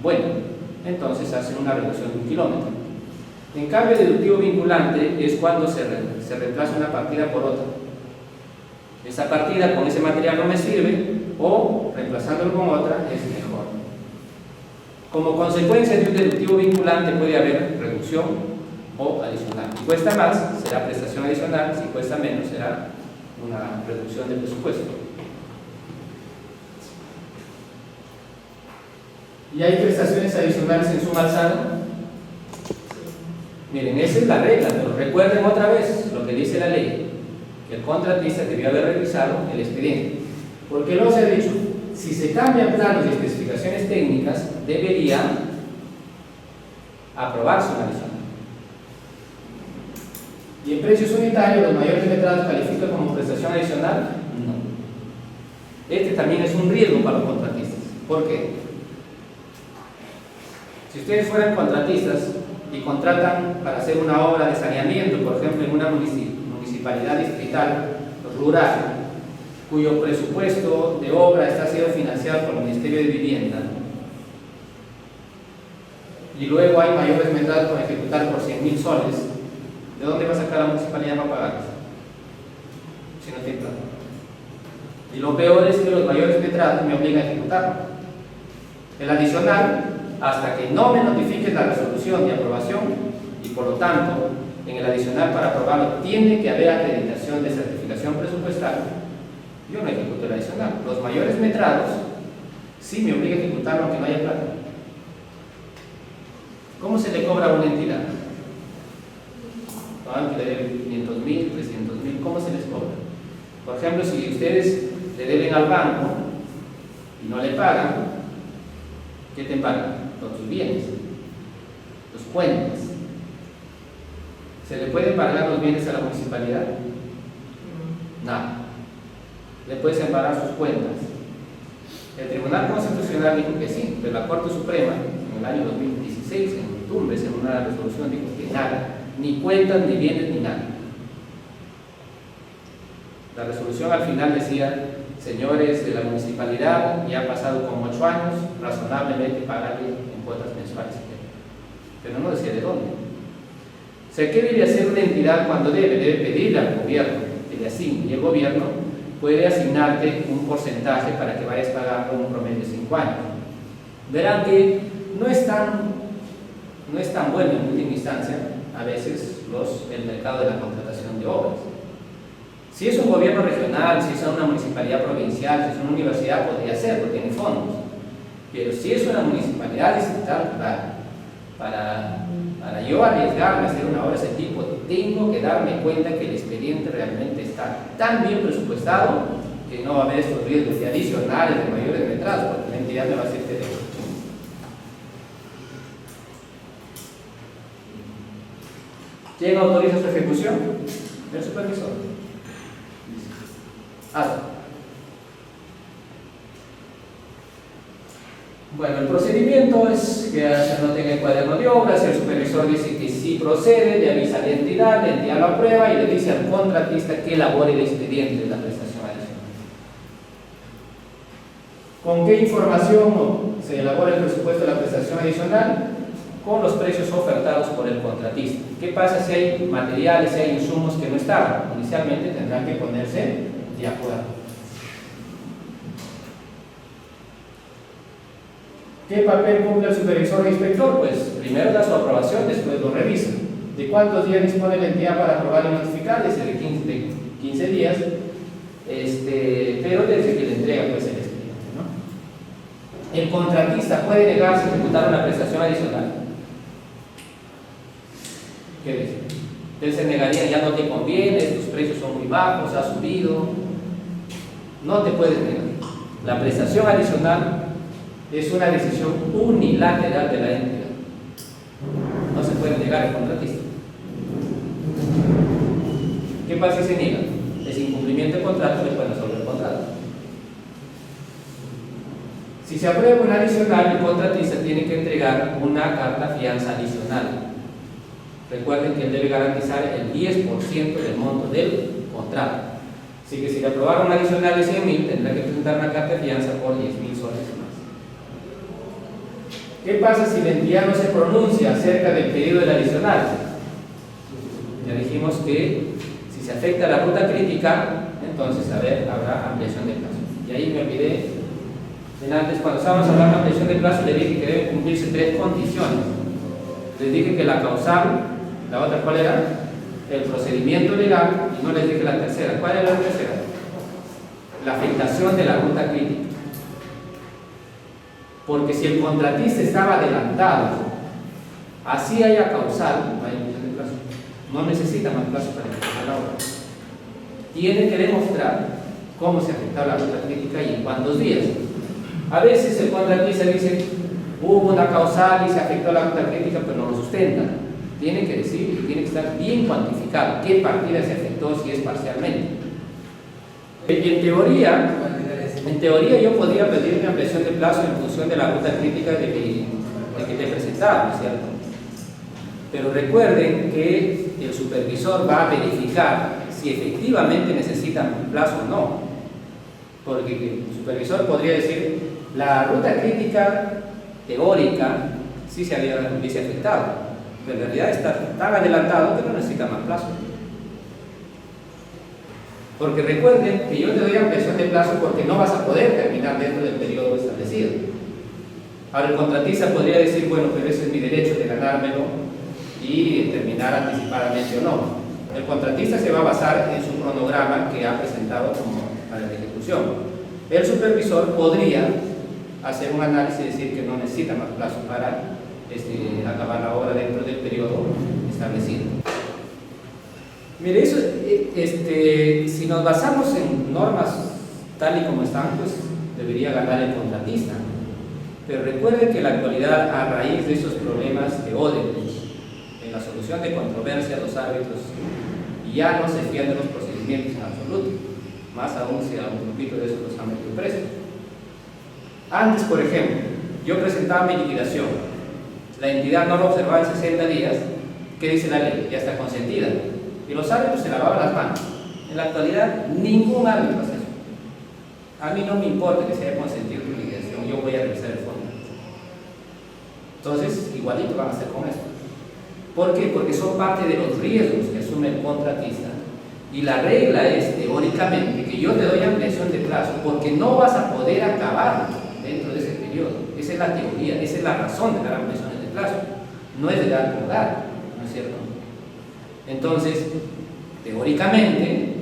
bueno, entonces hacen una reducción de 1 kilómetro. En cambio, el deductivo vinculante es cuando se reemplaza una partida por otra. Esa partida con ese material no me sirve, o reemplazándolo con otra es mejor. Como consecuencia de un deductivo vinculante puede haber reducción o adicional. Si cuesta más, será prestación adicional; si cuesta menos, será una reducción del presupuesto. ¿Y hay prestaciones adicionales en suma alzada? Miren, esa es la regla, pero recuerden otra vez lo que dice la ley, que el contratista debió haber revisado el expediente, porque luego se ha dicho, si se cambian planos y especificaciones técnicas, debería aprobarse una adicional. ¿Y en precios unitarios los mayores metrados califican como prestación adicional? No. Este también es un riesgo para los contratistas. ¿Por qué? Si ustedes fueran contratistas y contratan para hacer una obra de saneamiento, por ejemplo, en una municipalidad distrital rural, cuyo presupuesto de obra está siendo financiado por el Ministerio de Vivienda, y luego hay mayores metrados para ejecutar por 100.000 soles, ¿de dónde va a sacar la municipalidad para pagarlos? Si no tiene plata. Y lo peor es que los mayores metrados me obligan a ejecutarlo. El adicional, hasta que no me notifique la resolución de aprobación, y por lo tanto, en el adicional para aprobarlo tiene que haber acreditación de certificación presupuestal, yo no ejecuto el adicional. Los mayores metrados sí me obligan a ejecutarlo aunque no haya plata. ¿Cómo se le cobra a una entidad? Que le deben 500.000, 300.000, ¿cómo se les cobra? Por ejemplo, si ustedes le deben al banco y no le pagan, ¿qué te pagan? Tus bienes, tus cuentas. ¿Se le pueden pagar los bienes a la municipalidad? Nada. Le puedes embargar sus cuentas. El Tribunal Constitucional dijo que sí, pero la Corte Suprema en el año 2016, en Tumbes, en una resolución, dijo que nada, ni cuentas, ni bienes, ni nada. La resolución al final decía, señores de la municipalidad, ya ha pasado como 8 años, razonablemente pagarle en cuotas mensuales. Pero no decía de dónde. O sea, ¿qué debe hacer una entidad cuando debe? Debe pedirle al gobierno que le asigne, y el gobierno puede asignarte un porcentaje para que vayas pagando un promedio de 5 años. Verán que no es tan bueno en última instancia a veces el mercado de la contratación de obras. Si es un gobierno regional, si es una municipalidad provincial, si es una universidad, podría ser, porque tiene fondos. Pero si es una municipalidad distrital, claro, Para yo arriesgarme a hacer una obra de ese tipo, tengo que darme cuenta que el expediente realmente está tan bien presupuestado que no va a haber estos riesgos de adicionales de mayores retrasos, porque la entidad me va a decir que debo. ¿Quién autoriza su ejecución? El supervisor. Bueno, el procedimiento es que se anote en el cuaderno de obras, el supervisor dice que sí procede, le avisa a la entidad lo aprueba y le dice al contratista que elabore el expediente de la prestación adicional. ¿Con qué información se elabora el presupuesto de la prestación adicional? Con los precios ofertados por el contratista. ¿Qué pasa si hay materiales, si hay insumos que no estaban? Inicialmente tendrán que ponerse de acuerdo. ¿Qué papel cumple el supervisor e inspector? Pues primero da su aprobación, después lo revisa. ¿De cuántos días dispone la entidad para aprobar y notificar? Dice de 15 días, pero desde que le entrega pues, el expediente, ¿no? El contratista puede negarse a ejecutar una prestación adicional. ¿Qué dice? Él se negaría, ya no te conviene, tus precios son muy bajos, ha subido. No te puedes negar. La prestación adicional es una decisión unilateral de la entidad. No se puede negar al contratista. ¿Qué pasa si se niega? Es incumplimiento del contrato, le pueden resolver el contrato. Si se aprueba una adicional, el contratista tiene que entregar una carta fianza adicional. Recuerden que él debe garantizar el 10% del monto del contrato. Así que si le aprobaron una adicional de 100.000, tendrá que presentar una carta de fianza por 10.000 soles más. ¿Qué pasa si la entidad no se pronuncia acerca del pedido del adicional? Ya dijimos que si se afecta la ruta crítica, entonces habrá ampliación de plazo. Y ahí me olvidé, antes cuando estábamos hablando de ampliación de plazo, le dije que deben cumplirse 3 condiciones. Les dije que la causal, la otra ¿cuál era? El procedimiento legal, y no les dije la tercera. ¿Cuál era la tercera? La afectación de la ruta crítica. Porque si el contratista estaba adelantado, así haya causal, no hay ampliación de plazo, no necesita más plazo para empezar la obra. Tiene que demostrar cómo se afectó la ruta crítica y en cuántos días. A veces el contratista dice, hubo una causal y se afectó la ruta crítica, pero no lo sustenta. Tiene que decir, tiene que estar bien cuantificado qué partida se afectó, si es parcialmente. En teoría yo podría pedir una ampliación de plazo en función de la ruta crítica de que te presentaba, ¿no es cierto? Pero recuerden que el supervisor va a verificar si efectivamente necesitan un plazo o no. Porque el supervisor podría decir, la ruta crítica teórica sí se hubiese afectado, pero en realidad está tan adelantado que no necesita más plazo. Porque recuerden que yo te doy ampliación de plazo porque no vas a poder terminar dentro del periodo establecido. Ahora el contratista podría decir, bueno, pero ese es mi derecho de ganármelo y terminar anticipadamente o no. El contratista se va a basar en su cronograma que ha presentado como para la ejecución. El supervisor podría hacer un análisis y decir que no necesita más plazo para acabar la obra dentro del periodo establecido. Mire, eso, si nos basamos en normas tal y como están, pues debería ganar el contratista. Pero recuerden que en la actualidad, a raíz de esos problemas de Odebrecht, en la solución de controversia, los árbitros ya no se fían de los procedimientos en absoluto, más aún si a un grupito de esos los han metido presos. Antes, por ejemplo, yo presentaba mi liquidación, la entidad no lo observaba en 60 días, ¿qué dice la ley? Ya está consentida. Y los árbitros se lavaban las manos. En la actualidad, ningún árbitro hace eso. A mí no me importa que se haya consentido tu liquidación, yo voy a revisar el fondo. Entonces, igualito van a hacer con esto. ¿Por qué? Porque son parte de los riesgos que asume el contratista. Y la regla es, teóricamente, que yo te doy ampliación de plazo porque no vas a poder acabar dentro de ese periodo. Esa es la teoría, esa es la razón de dar ampliaciones de plazo. No es de dar por dar, ¿no es cierto? Entonces, teóricamente,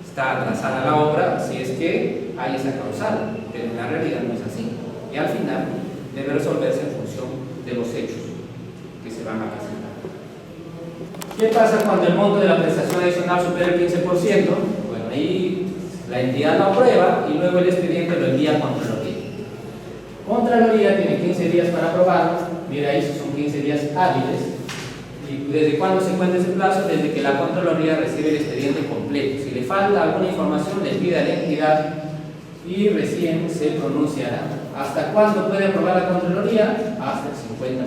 está atrasada la obra si es que hay esa causal, pero en la realidad no es así. Y al final debe resolverse en función de los hechos. ¿Qué pasa cuando el monto de la prestación adicional supera el 15%? Bueno, ahí la entidad lo aprueba y luego el expediente lo envía a Contraloría. Contraloría tiene 15 días para aprobarlo. Mira, ahí son 15 días hábiles. ¿Y desde cuándo se cuenta ese plazo? Desde que la Contraloría recibe el expediente completo. Si le falta alguna información, le pide a la entidad y recién se pronunciará. ¿Hasta cuándo puede aprobar la Contraloría? Hasta el 50%.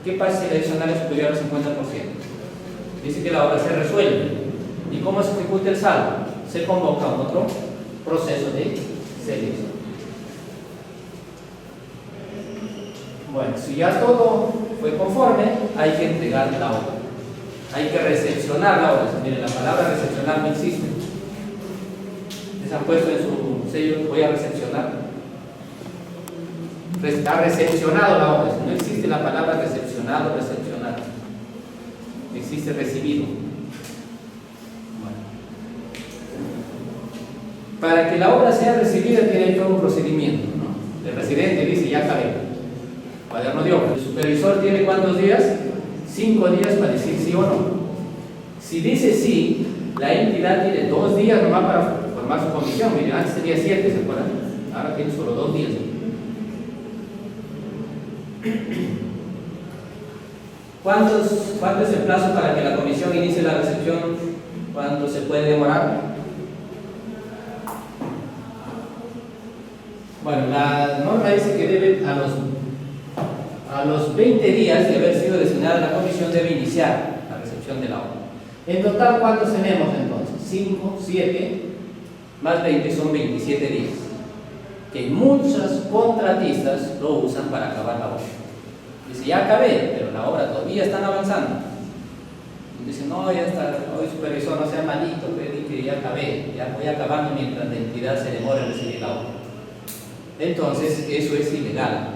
¿Qué pasa si el adicional es superior al 50%? Dice que la obra se resuelve. ¿Y cómo se ejecuta el saldo? Se convoca otro proceso de selección. Bueno, si ya todo fue conforme, hay que entregar la obra. Hay que recepcionar la obra. Miren, la palabra recepcionar no existe. Les han puesto en su sello, voy a recepcionar. Ha recepcionado la obra. No existe la palabra recepcionado o recepcionar. Existe recibido. Bueno. Para que la obra sea recibida tiene todo un procedimiento, ¿no? El residente dice, ya acabé. Cuaderno de obra. El supervisor tiene ¿cuántos días? 5 días para decir sí o no. Si dice sí, la entidad tiene 2 días nomás para formar su comisión. Miren, antes tenía 7, ¿se acuerdan? Ahora tiene solo 2 días. ¿Cuánto es el plazo para que la comisión inicie la recepción? ¿Cuánto se puede demorar? Bueno, la norma dice que debe a los 20 días de haber sido designada la comisión debe iniciar la recepción de la obra. En total, ¿cuántos tenemos entonces? 5, 7, más 20 son 27 días. Que muchos contratistas lo usan para acabar la obra. Dice, ya acabé, pero la obra todavía están avanzando. Dice, no, ya está, hoy supervisor, no sea malito, pedí que ya acabé, ya voy acabando mientras la entidad se demora en recibir la obra. Entonces, eso es ilegal.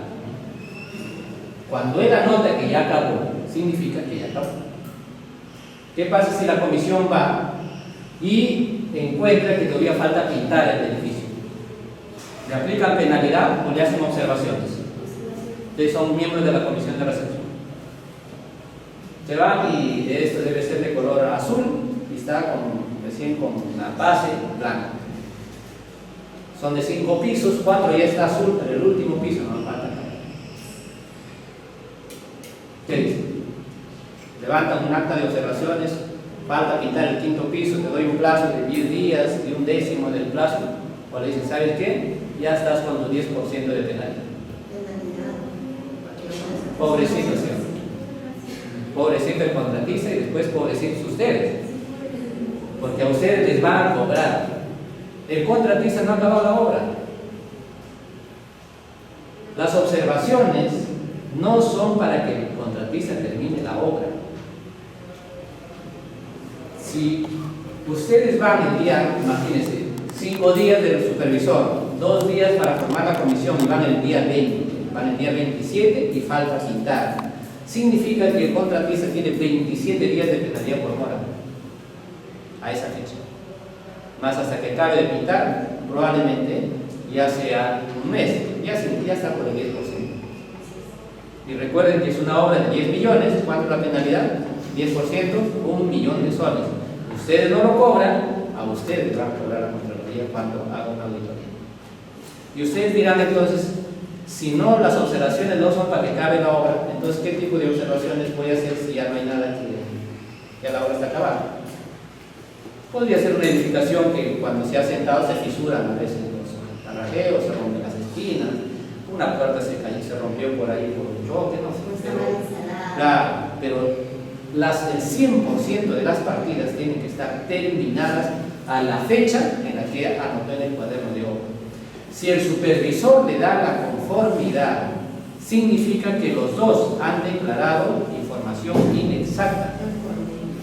Cuando él anota que ya acabó, significa que ya acabó. ¿Qué pasa si la comisión va y encuentra que todavía falta pintar el edificio? ¿Le aplican penalidad o le hacen observaciones? Ustedes son miembros de la comisión de recepción. Se van y esto debe ser de color azul y está recién con la base blanca. Son de 5 pisos, 4 ya está azul, pero el último piso no falta nada. ¿Qué dice? Levantan un acta de observaciones, falta pintar el 5.º piso, te doy un plazo de 10 días y 1/10 del plazo. O le dicen, ¿sabes qué? Ya estás con tu 10% de penalidad. Pobrecito, ¿sí? Pobrecito el contratista y después pobrecitos ustedes, porque a ustedes les van a cobrar. El contratista no ha acabado la obra. Las observaciones no son para que el contratista termine la obra. Si ustedes van a enviar, imagínense, 5 días del supervisor, 2 días para formar la comisión y van el día 20, van el día 27 y falta pintar, significa que el contratista tiene 27 días de penalidad por mora a esa fecha. Más hasta que acabe de pintar, probablemente ya sea un mes, ya está por el 10%. Y recuerden que es una obra de 10 millones, ¿cuánto es la penalidad? 10%, 1 millón de soles. Ustedes no lo cobran, a ustedes van a cobrar la Contraloría cuando haga una auditoría. Y ustedes dirán entonces, si no, las observaciones no son para que acabe la obra, entonces ¿qué tipo de observaciones voy a hacer si ya no hay nada que ya la obra está acabada? Podría ser una edificación que cuando se ha sentado se fisuran a veces los tarrajeos, se rompen las esquinas, una puerta se cayó, se rompió por ahí por un choque, no sé. Claro, pero el 100% de las partidas tienen que estar terminadas a la fecha en la que anotó en el cuaderno de obra. Si el supervisor le da la conformidad, significa que los dos han declarado información inexacta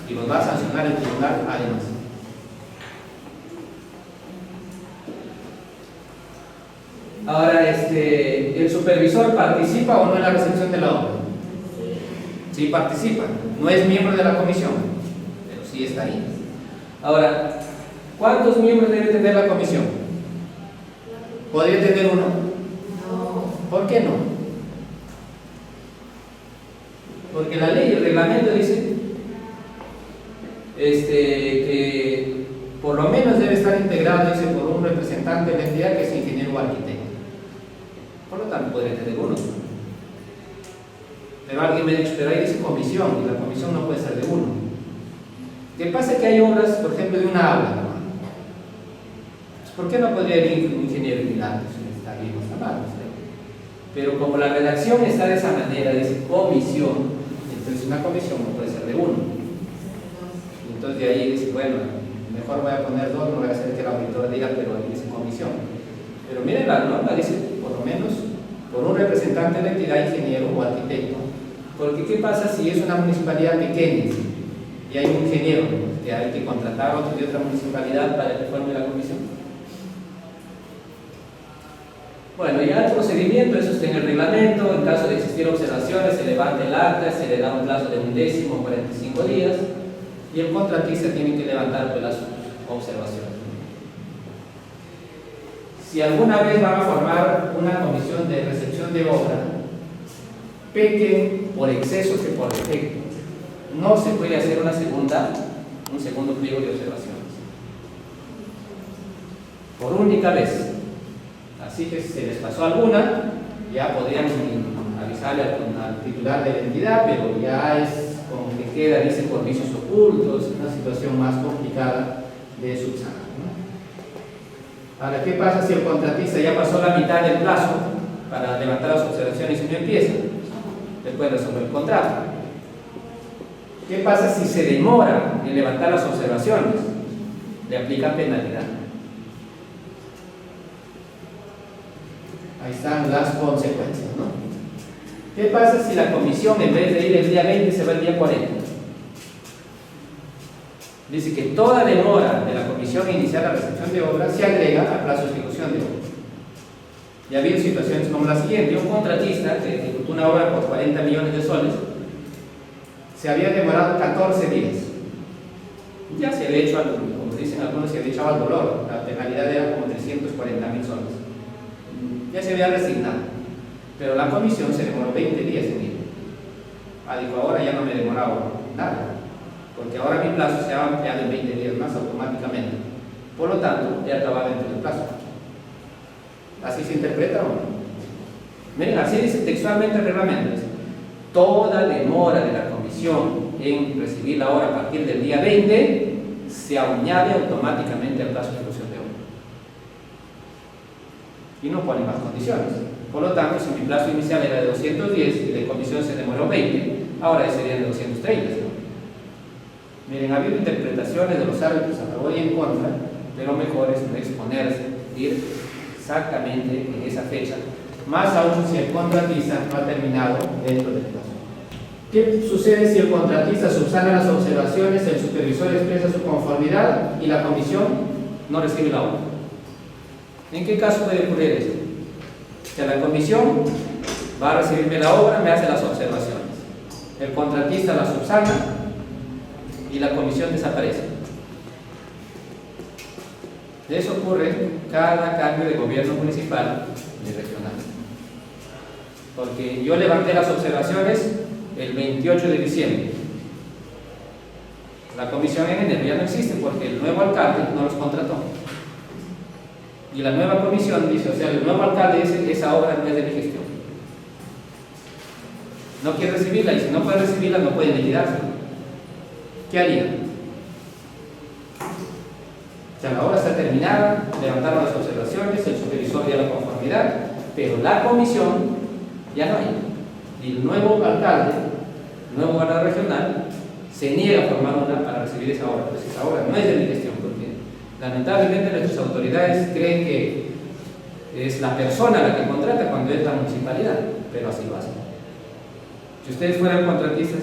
y los va a sancionar el tribunal además. Ahora, ¿el supervisor participa o no en la recepción de la obra? Sí participa, no es miembro de la comisión, pero sí está ahí. Ahora, ¿cuántos miembros debe tener la comisión? ¿Podría tener uno? No. ¿Por qué no? Porque la ley, el reglamento dice que por lo menos debe estar integrado, dice, por un representante de la entidad que es ingeniero o arquitecto. Por lo tanto, podría tener uno. Pero alguien me dice, pero ahí dice comisión, y la comisión no puede ser de uno. ¿Qué pasa? Que hay obras, por ejemplo, de una aula, ¿no? ¿Por qué no podría ir un ingeniero mirando si está bien o está mal? Pero como la redacción está de esa manera, dice comisión, entonces una comisión no puede ser de uno. Entonces de ahí dice, bueno, mejor voy a poner dos, no voy a hacer que el auditor diga, pero ahí dice comisión. Pero miren, la norma dice, por lo menos, por un representante de la entidad, ingeniero o arquitecto. Porque ¿qué pasa si es una municipalidad pequeña y hay un ingeniero que hay que contratar a otro de otra municipalidad para que forme la comisión? Bueno, ya el procedimiento, eso está en el reglamento. En caso de existir observaciones, se levanta el acta, se le da un plazo de 1 o 45 días y el contratista tiene que levantar pues, las observaciones. Si alguna vez van a formar una comisión de recepción de obra, pequen por exceso que por defecto. No se puede hacer un segundo pliego de observaciones. Por única vez. Así que si se les pasó alguna, ya podrían avisarle al titular de la entidad, pero ya es como que queda, dice, por vicios ocultos, una situación más complicada de subsanar, ¿no? Ahora, ¿qué pasa si el contratista ya pasó la mitad del plazo para levantar las observaciones y no empieza? Después resolver el contrato. ¿Qué pasa si se demora en levantar las observaciones? Le aplica penalidad. Ahí están las consecuencias, ¿no? ¿Qué pasa si la comisión en vez de ir el día 20 se va el día 40? Dice que toda demora de la comisión a iniciar la recepción de obra se agrega al plazo de ejecución de obra. Ya ha habido situaciones como la siguiente: un contratista que ejecutó una obra por 40 millones de soles se había demorado 14 días. Ya se había hecho, como dicen algunos, se había echado al dolor. La penalidad era como 340.000 soles. Ya se había resignado, pero la comisión se demoró 20 días en ir. Dijo, ahora ya no me he demorado nada, porque ahora mi plazo se ha ampliado en 20 días más automáticamente. Por lo tanto, he acabado dentro del plazo. ¿Así se interpreta o no? Miren, así dice textualmente el reglamento. Toda demora de la comisión en recibir la obra a partir del día 20 se añade automáticamente al plazo de ejecución de obra. Y no pone más condiciones. Por lo tanto, si mi plazo inicial era de 210 y de comisión se demoró 20, ahora serían de 230, ¿no? Miren, ha habido interpretaciones de los árbitros a favor y en contra, pero mejor es no exponerse, ir exactamente en esa fecha, más aún si el contratista no ha terminado dentro del plazo. ¿Qué sucede si el contratista subsana las observaciones, el supervisor expresa su conformidad y la comisión no recibe la obra? ¿En qué caso puede ocurrir esto? Que la comisión va a recibirme la obra, me hace las observaciones. El contratista la subsana y la comisión desaparece. Eso ocurre cada cambio de gobierno municipal y regional. Porque yo levanté las observaciones el 28 de diciembre. La comisión en enero ya no existe porque el nuevo alcalde no los contrató. Y la nueva comisión dice, o sea, el nuevo alcalde dice que esa obra no es de mi gestión. No quiere recibirla y si no puede recibirla no puede liquidarse. ¿Qué haría? O sea, la obra está terminada, levantaron las observaciones, el supervisor dio la conformidad, pero la comisión ya no hay. Y el nuevo alcalde, el nuevo gobernador regional, se niega a formar una para recibir esa obra. Pues esa obra no es de mi gestión, porque lamentablemente nuestras autoridades creen que es la persona la que contrata cuando es la municipalidad, pero así lo hacen. Si ustedes fueran contratistas,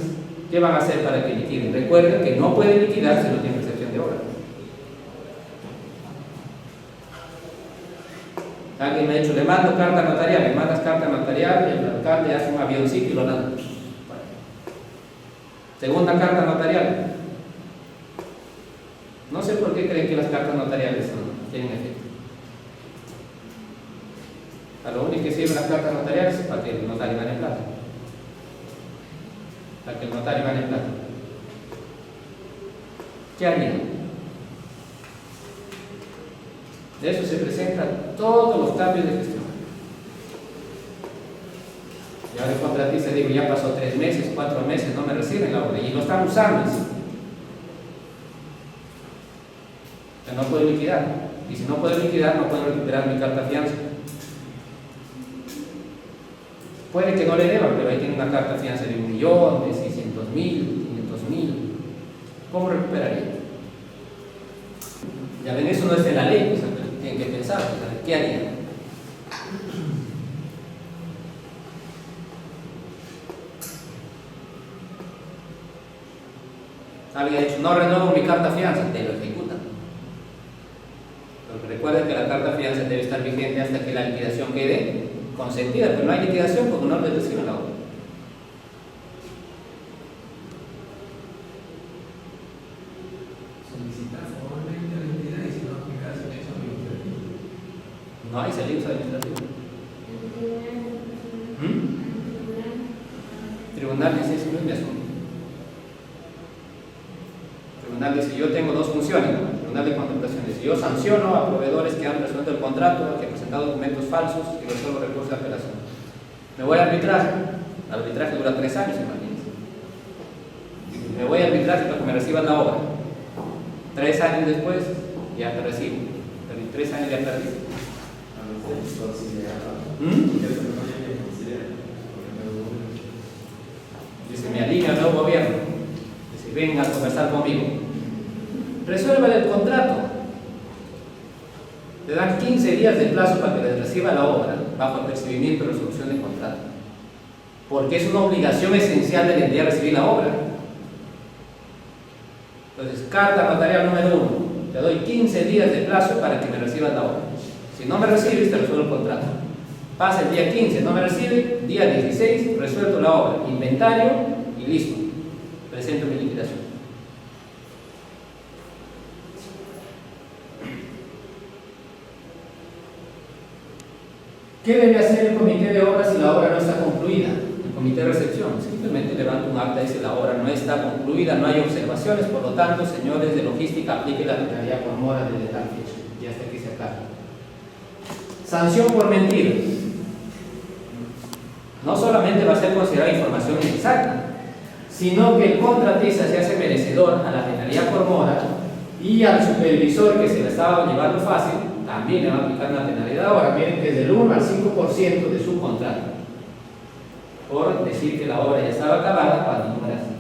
¿qué van a hacer para que liquiden? Recuerden que no pueden liquidar si no tienen recepción de obra. Alguien me ha dicho, le mando carta notarial, le mandas carta notarial, el alcalde hace un avioncito y lo lanza. Segunda carta notarial. No sé por qué creen que las cartas notariales tienen efecto. A lo único que sirven las cartas notariales es para que el notario gane plata. Para que el notario gane plata. ¿Qué harían? De eso se presentan todos los cambios de gestión. Y ahora el contratista digo, ya pasó 3 meses, 4 meses, no me reciben la obra y lo están usando. Que no puedo liquidar. Y si no puedo liquidar, no puedo recuperar mi carta fianza. Puede que no le deban, pero ahí tiene una carta fianza de 1.000.000, de 600.000, 500.000. ¿Cómo recuperaría? Ya ven, eso no está en la ley, pues, tienen que pensar, pues, ¿qué harían? Alguien ha dicho, no renuevo mi carta fianza, te lo ejecutan. Porque recuerden que la carta fianza debe estar vigente hasta que la liquidación quede consentida, pero no hay liquidación porque no les reciben la obra. Solicitar formalmente a la entidad y si no aplicarse en eso administrativo. No hay salidas administrativas. Tribunal dice, eso no es mi asunto. Tribunal dice, yo tengo 2 funciones, ¿no? Tribunal de contemplación dice, yo sanciono a proveedores que han resuelto el contrato, que han presentado documentos falsos y resuelvo recursos de apelación. Me voy a arbitraje. El arbitraje dura 3 años, imagínense. Me voy a arbitraje para que me reciban la obra. 3 años después, ya te recibo. 3 años ya perdí. Dice, me alinea el nuevo gobierno. Dice, venga a conversar conmigo. Resuelvan el contrato. Te dan 15 días de plazo para que les reciba la obra bajo apercibimiento y resolución de contrato. Porque es una obligación esencial de la entidad recibir la obra. Entonces, carta notarial número 1. Te doy 15 días de plazo para que me reciban la obra. Si no me recibes, te resuelvo el contrato. Pasa el día 15, no me recibe, día 16, resuelto la obra, inventario y listo. Presento mi liquidación. ¿Qué debe hacer el comité de obras si la obra no está concluida? El comité de recepción simplemente levanta un acta y dice la obra no está concluida, no hay observaciones, por lo tanto, señores de logística, aplique la penalidad por mora desde tal fecha. Y hasta aquí se acaba. Sanción por mentira. No solamente va a ser considerada información inexacta, sino que el contratista se hace merecedor a la penalidad por mora y al supervisor que se la estaba llevando fácil también le va a aplicar una penalidad. Ahora miren que es del 1 al 5% de su contrato por decir que la obra ya estaba acabada cuando no era así.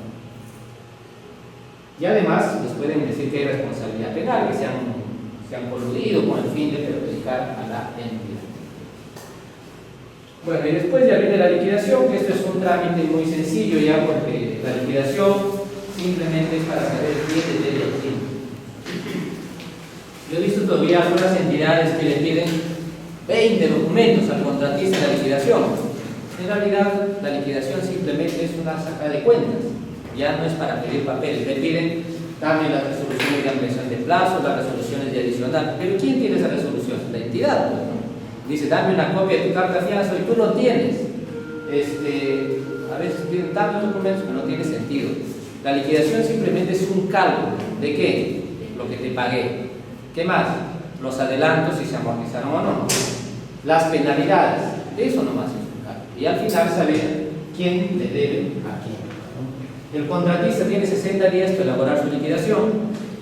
Y además les pueden decir que hay responsabilidad penal, que se han coludido con el fin de perjudicar a la entidad. Bueno, y después ya viene la liquidación, que esto es un trámite muy sencillo ya, porque la liquidación simplemente es para saber quién le debe a quién. Yo he visto todavía algunas entidades que le piden 20 documentos al contratista de la liquidación. En realidad, la liquidación simplemente es una saca de cuentas, ya no es para pedir papeles. Le piden, dame las resoluciones de ampliación de plazo, las resoluciones de adicional. Pero ¿quién tiene esa resolución? La entidad, pues, ¿no? Dice, dame una copia de tu carta fianza y tú lo tienes. A veces piden tantos documentos que no tiene sentido. La liquidación simplemente es un cálculo. ¿De qué? Lo que te pagué. ¿Qué más? Los adelantos, si se amortizaron o no. Las penalidades. Eso nomás es un cálculo. Y al final saber quién le debe a quién. El contratista tiene 60 días para elaborar su liquidación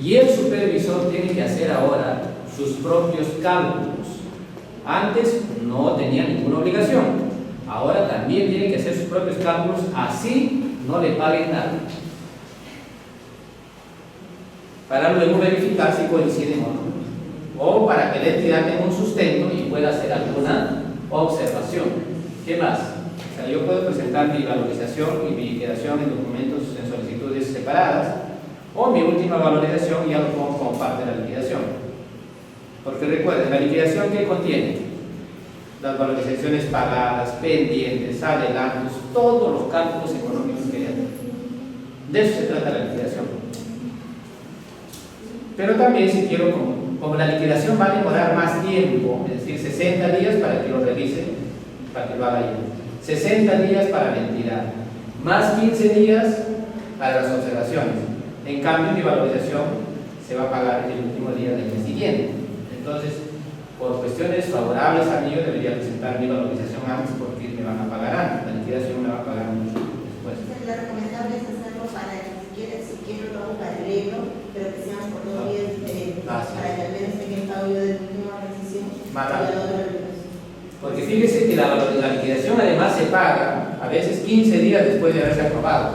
y el supervisor tiene que hacer ahora sus propios cálculos. Antes no tenía ninguna obligación, ahora también tiene que hacer sus propios cálculos, así no le paguen nada. Para luego verificar si coinciden o no. O para que la entidad tenga un sustento y pueda hacer alguna observación. ¿Qué más? O sea, yo puedo presentar mi valorización y mi liquidación en documentos en solicitudes separadas, o mi última valorización ya lo pongo como parte de la liquidación. Porque recuerden, la liquidación que contiene las valorizaciones pagadas, pendientes, adelantos, todos los cálculos económicos que hay. De eso se trata la liquidación. Pero también si quiero, como la liquidación va a demorar más tiempo, es decir, 60 días para que lo revise, para que lo haga yo, 60 días para la entidad, más 15 días para las observaciones. En cambio, mi valorización se va a pagar el último día del mes siguiente. Entonces, por cuestiones favorables a mí, yo debería presentar mi valorización antes porque me van a pagar antes, la liquidación me va a pagar mucho después. Lo recomendable es hacerlo para si quiero lo hago paralelo, pero que sean por 2 días diferentes, para que al menos tenga el pago yo de la última organización y la otra liquidación. Porque fíjese que la liquidación además se paga a veces 15 días después de haberse aprobado,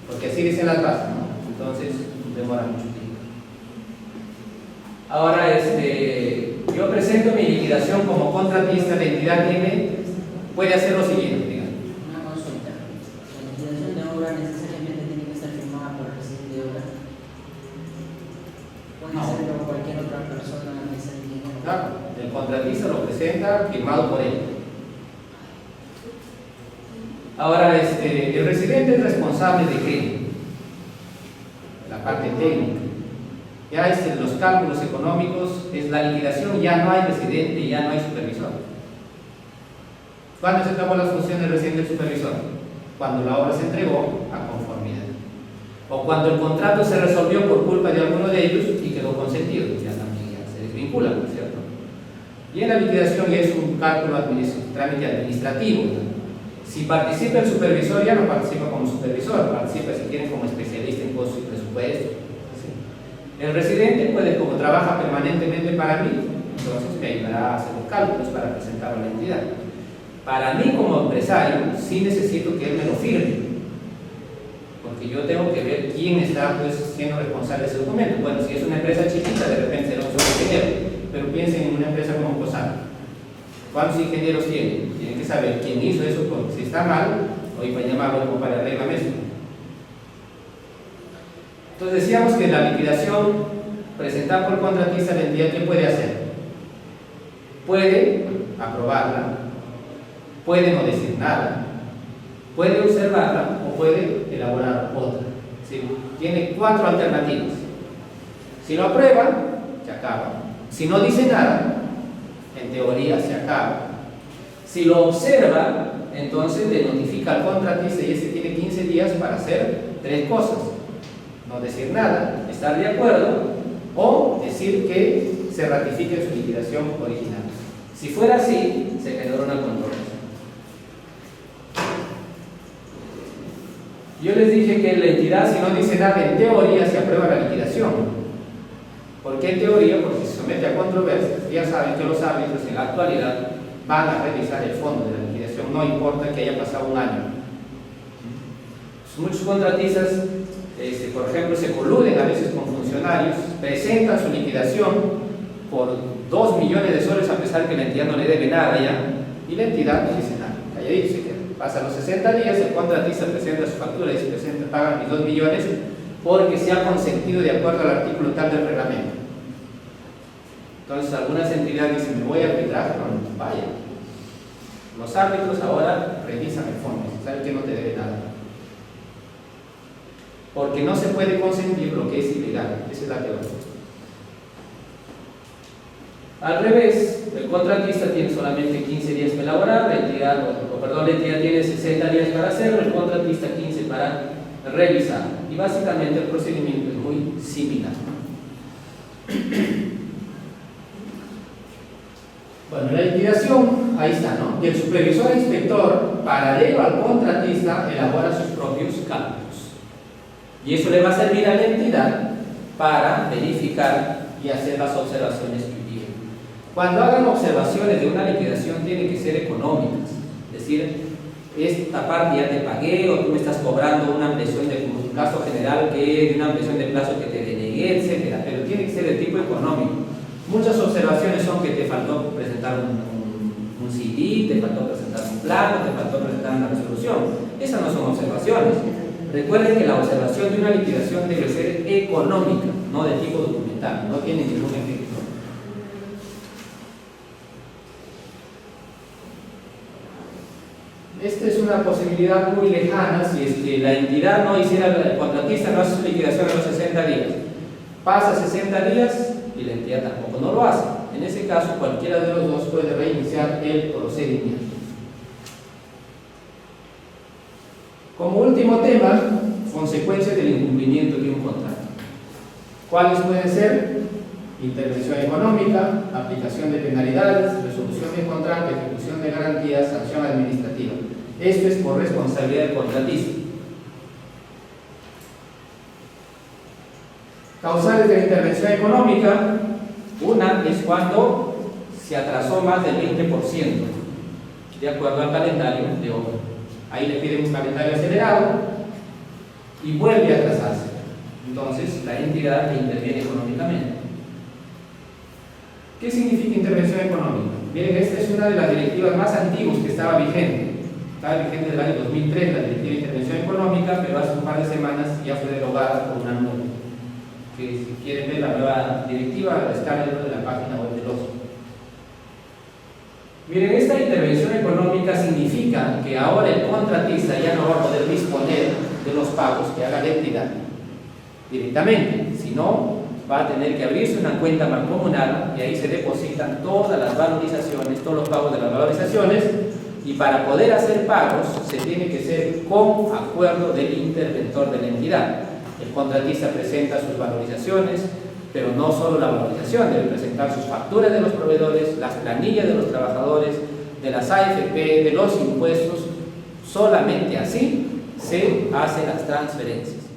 porque así dicen las bases, ¿no? Entonces demora mucho tiempo. Ahora, yo presento mi liquidación como contratista, la entidad puede hacer lo siguiente, digamos. Una consulta. La liquidación de obra necesariamente tiene que estar firmada por el residente de obra. Puede No. ser por cualquier otra persona que sea el dinero. Claro, el contratista lo presenta firmado por él. Ahora, el residente es responsable de qué? De la parte técnica. Ya los cálculos económicos, es la liquidación, ya no hay residente, ya no hay supervisor. ¿Cuándo se acabó la función del residente y supervisor? Cuando la obra se entregó a conformidad. O cuando el contrato se resolvió por culpa de alguno de ellos y quedó consentido, ya también ya se desvincula, ¿no es cierto? Y en la liquidación ya es un cálculo trámite administrativo, ¿no? Si participa el supervisor, ya no participa como supervisor, participa si quieren como especialista en costos y presupuestos. ¿Sí? El residente puede, como trabaja permanentemente para mí, entonces me ayudará a hacer los cálculos para presentar a la entidad. Para mí como empresario, sí necesito que él me lo firme, porque yo tengo que ver quién está pues, siendo responsable de ese documento. Bueno, si es una empresa chiquita, de repente será un solo ingeniero, pero piensen en una empresa como COSAL. ¿Cuántos ingenieros tienen? Tienen que saber quién hizo eso, porque si está mal, hoy para llamarlo como para arreglar eso. Entonces decíamos que la liquidación presentada por contratista, la entidad, ¿qué puede hacer? Puede aprobarla, puede no decir nada, puede observarla o puede elaborar otra. ¿Sí? Tiene 4 alternativas. Si lo aprueba, se acaba. Si no dice nada, en teoría se acaba. Si lo observa, entonces le notifica al contratista y ese tiene 15 días para hacer 3 cosas: no decir nada, estar de acuerdo o decir que se ratifique su liquidación original. Si fuera así, se generó una controversia. Yo les dije que la entidad, si no dice nada, en teoría se aprueba la liquidación. ¿Por qué en teoría? Porque se somete a controversias. Ya saben que los árbitros en la actualidad van a revisar el fondo de la liquidación, no importa que haya pasado un año. Muchos contratistas, por ejemplo, se coluden a veces con funcionarios, presentan su liquidación por 2 millones de soles a pesar que la entidad no le debe nada ya, y la entidad no dice nada, calladito se queda. Pasan los 60 días, el contratista presenta su factura y se pagan mis 2 millones porque se ha consentido de acuerdo al artículo tal del reglamento. Entonces algunas entidades dicen, me voy a arbitrar, no, vaya. Los árbitros ahora revisan el fondo, saben que no te debe nada. Porque no se puede consentir lo que es ilegal, esa es la teoría. Al revés, el contratista tiene solamente 15 días para elaborar, la entidad tiene 60 días para hacerlo, el contratista 15 para revisar. Y básicamente el procedimiento es muy similar. Bueno, la liquidación, ahí está, ¿no? Y el supervisor inspector, paralelo al contratista, elabora sus propios cálculos. Y eso le va a servir a la entidad para verificar y hacer las observaciones que piden. Cuando hagan observaciones de una liquidación, tienen que ser económicas. Es decir, esta parte ya te pagué, o tú me estás cobrando una ampliación de un gasto general que una ampliación de plazo que te denegué, etcétera. Pero tiene que ser de tipo económico. Muchas observaciones son que te faltó presentar un CD, te faltó presentar un plano, te faltó presentar una resolución. Esas no son observaciones. Recuerden que la observación de una liquidación debe ser económica, no de tipo documental, no tiene ningún efecto. Esta es una posibilidad muy lejana si es que la entidad no hiciera, el contratista no hace su liquidación en los 60 días. Pasa 60 días y la entidad tampoco no lo hace. En ese caso, cualquiera de los dos puede reiniciar el procedimiento. Como último tema, consecuencias del incumplimiento de un contrato. ¿Cuáles pueden ser? Intervención económica, aplicación de penalidades, resolución de contrato, ejecución de garantías, sanción administrativa. Esto es por responsabilidad del contratista. Causales de la intervención económica, una es cuando se atrasó más del 20% de acuerdo al calendario de obra. Ahí le piden un calendario acelerado y vuelve a atrasarse. Entonces la entidad interviene económicamente. ¿Qué significa intervención económica? Miren, esta es una de las directivas más antiguas que estaba vigente. Estaba vigente del año 2003, la directiva de intervención económica, pero hace un par de semanas ya fue derogada por una nueva. Que si quieren ver la nueva directiva, está dentro de la página web del OSO. Miren, esta intervención económica significa que ahora el contratista ya no va a poder disponer de los pagos que haga la entidad directamente, sino va a tener que abrirse una cuenta mancomunada y ahí se depositan todas las valorizaciones, todos los pagos de las valorizaciones, y para poder hacer pagos se tiene que ser con acuerdo del interventor de la entidad. El contratista presenta sus valorizaciones, pero no solo la valorización, debe presentar sus facturas de los proveedores, las planillas de los trabajadores, de las AFP, de los impuestos. Solamente así se hacen las transferencias.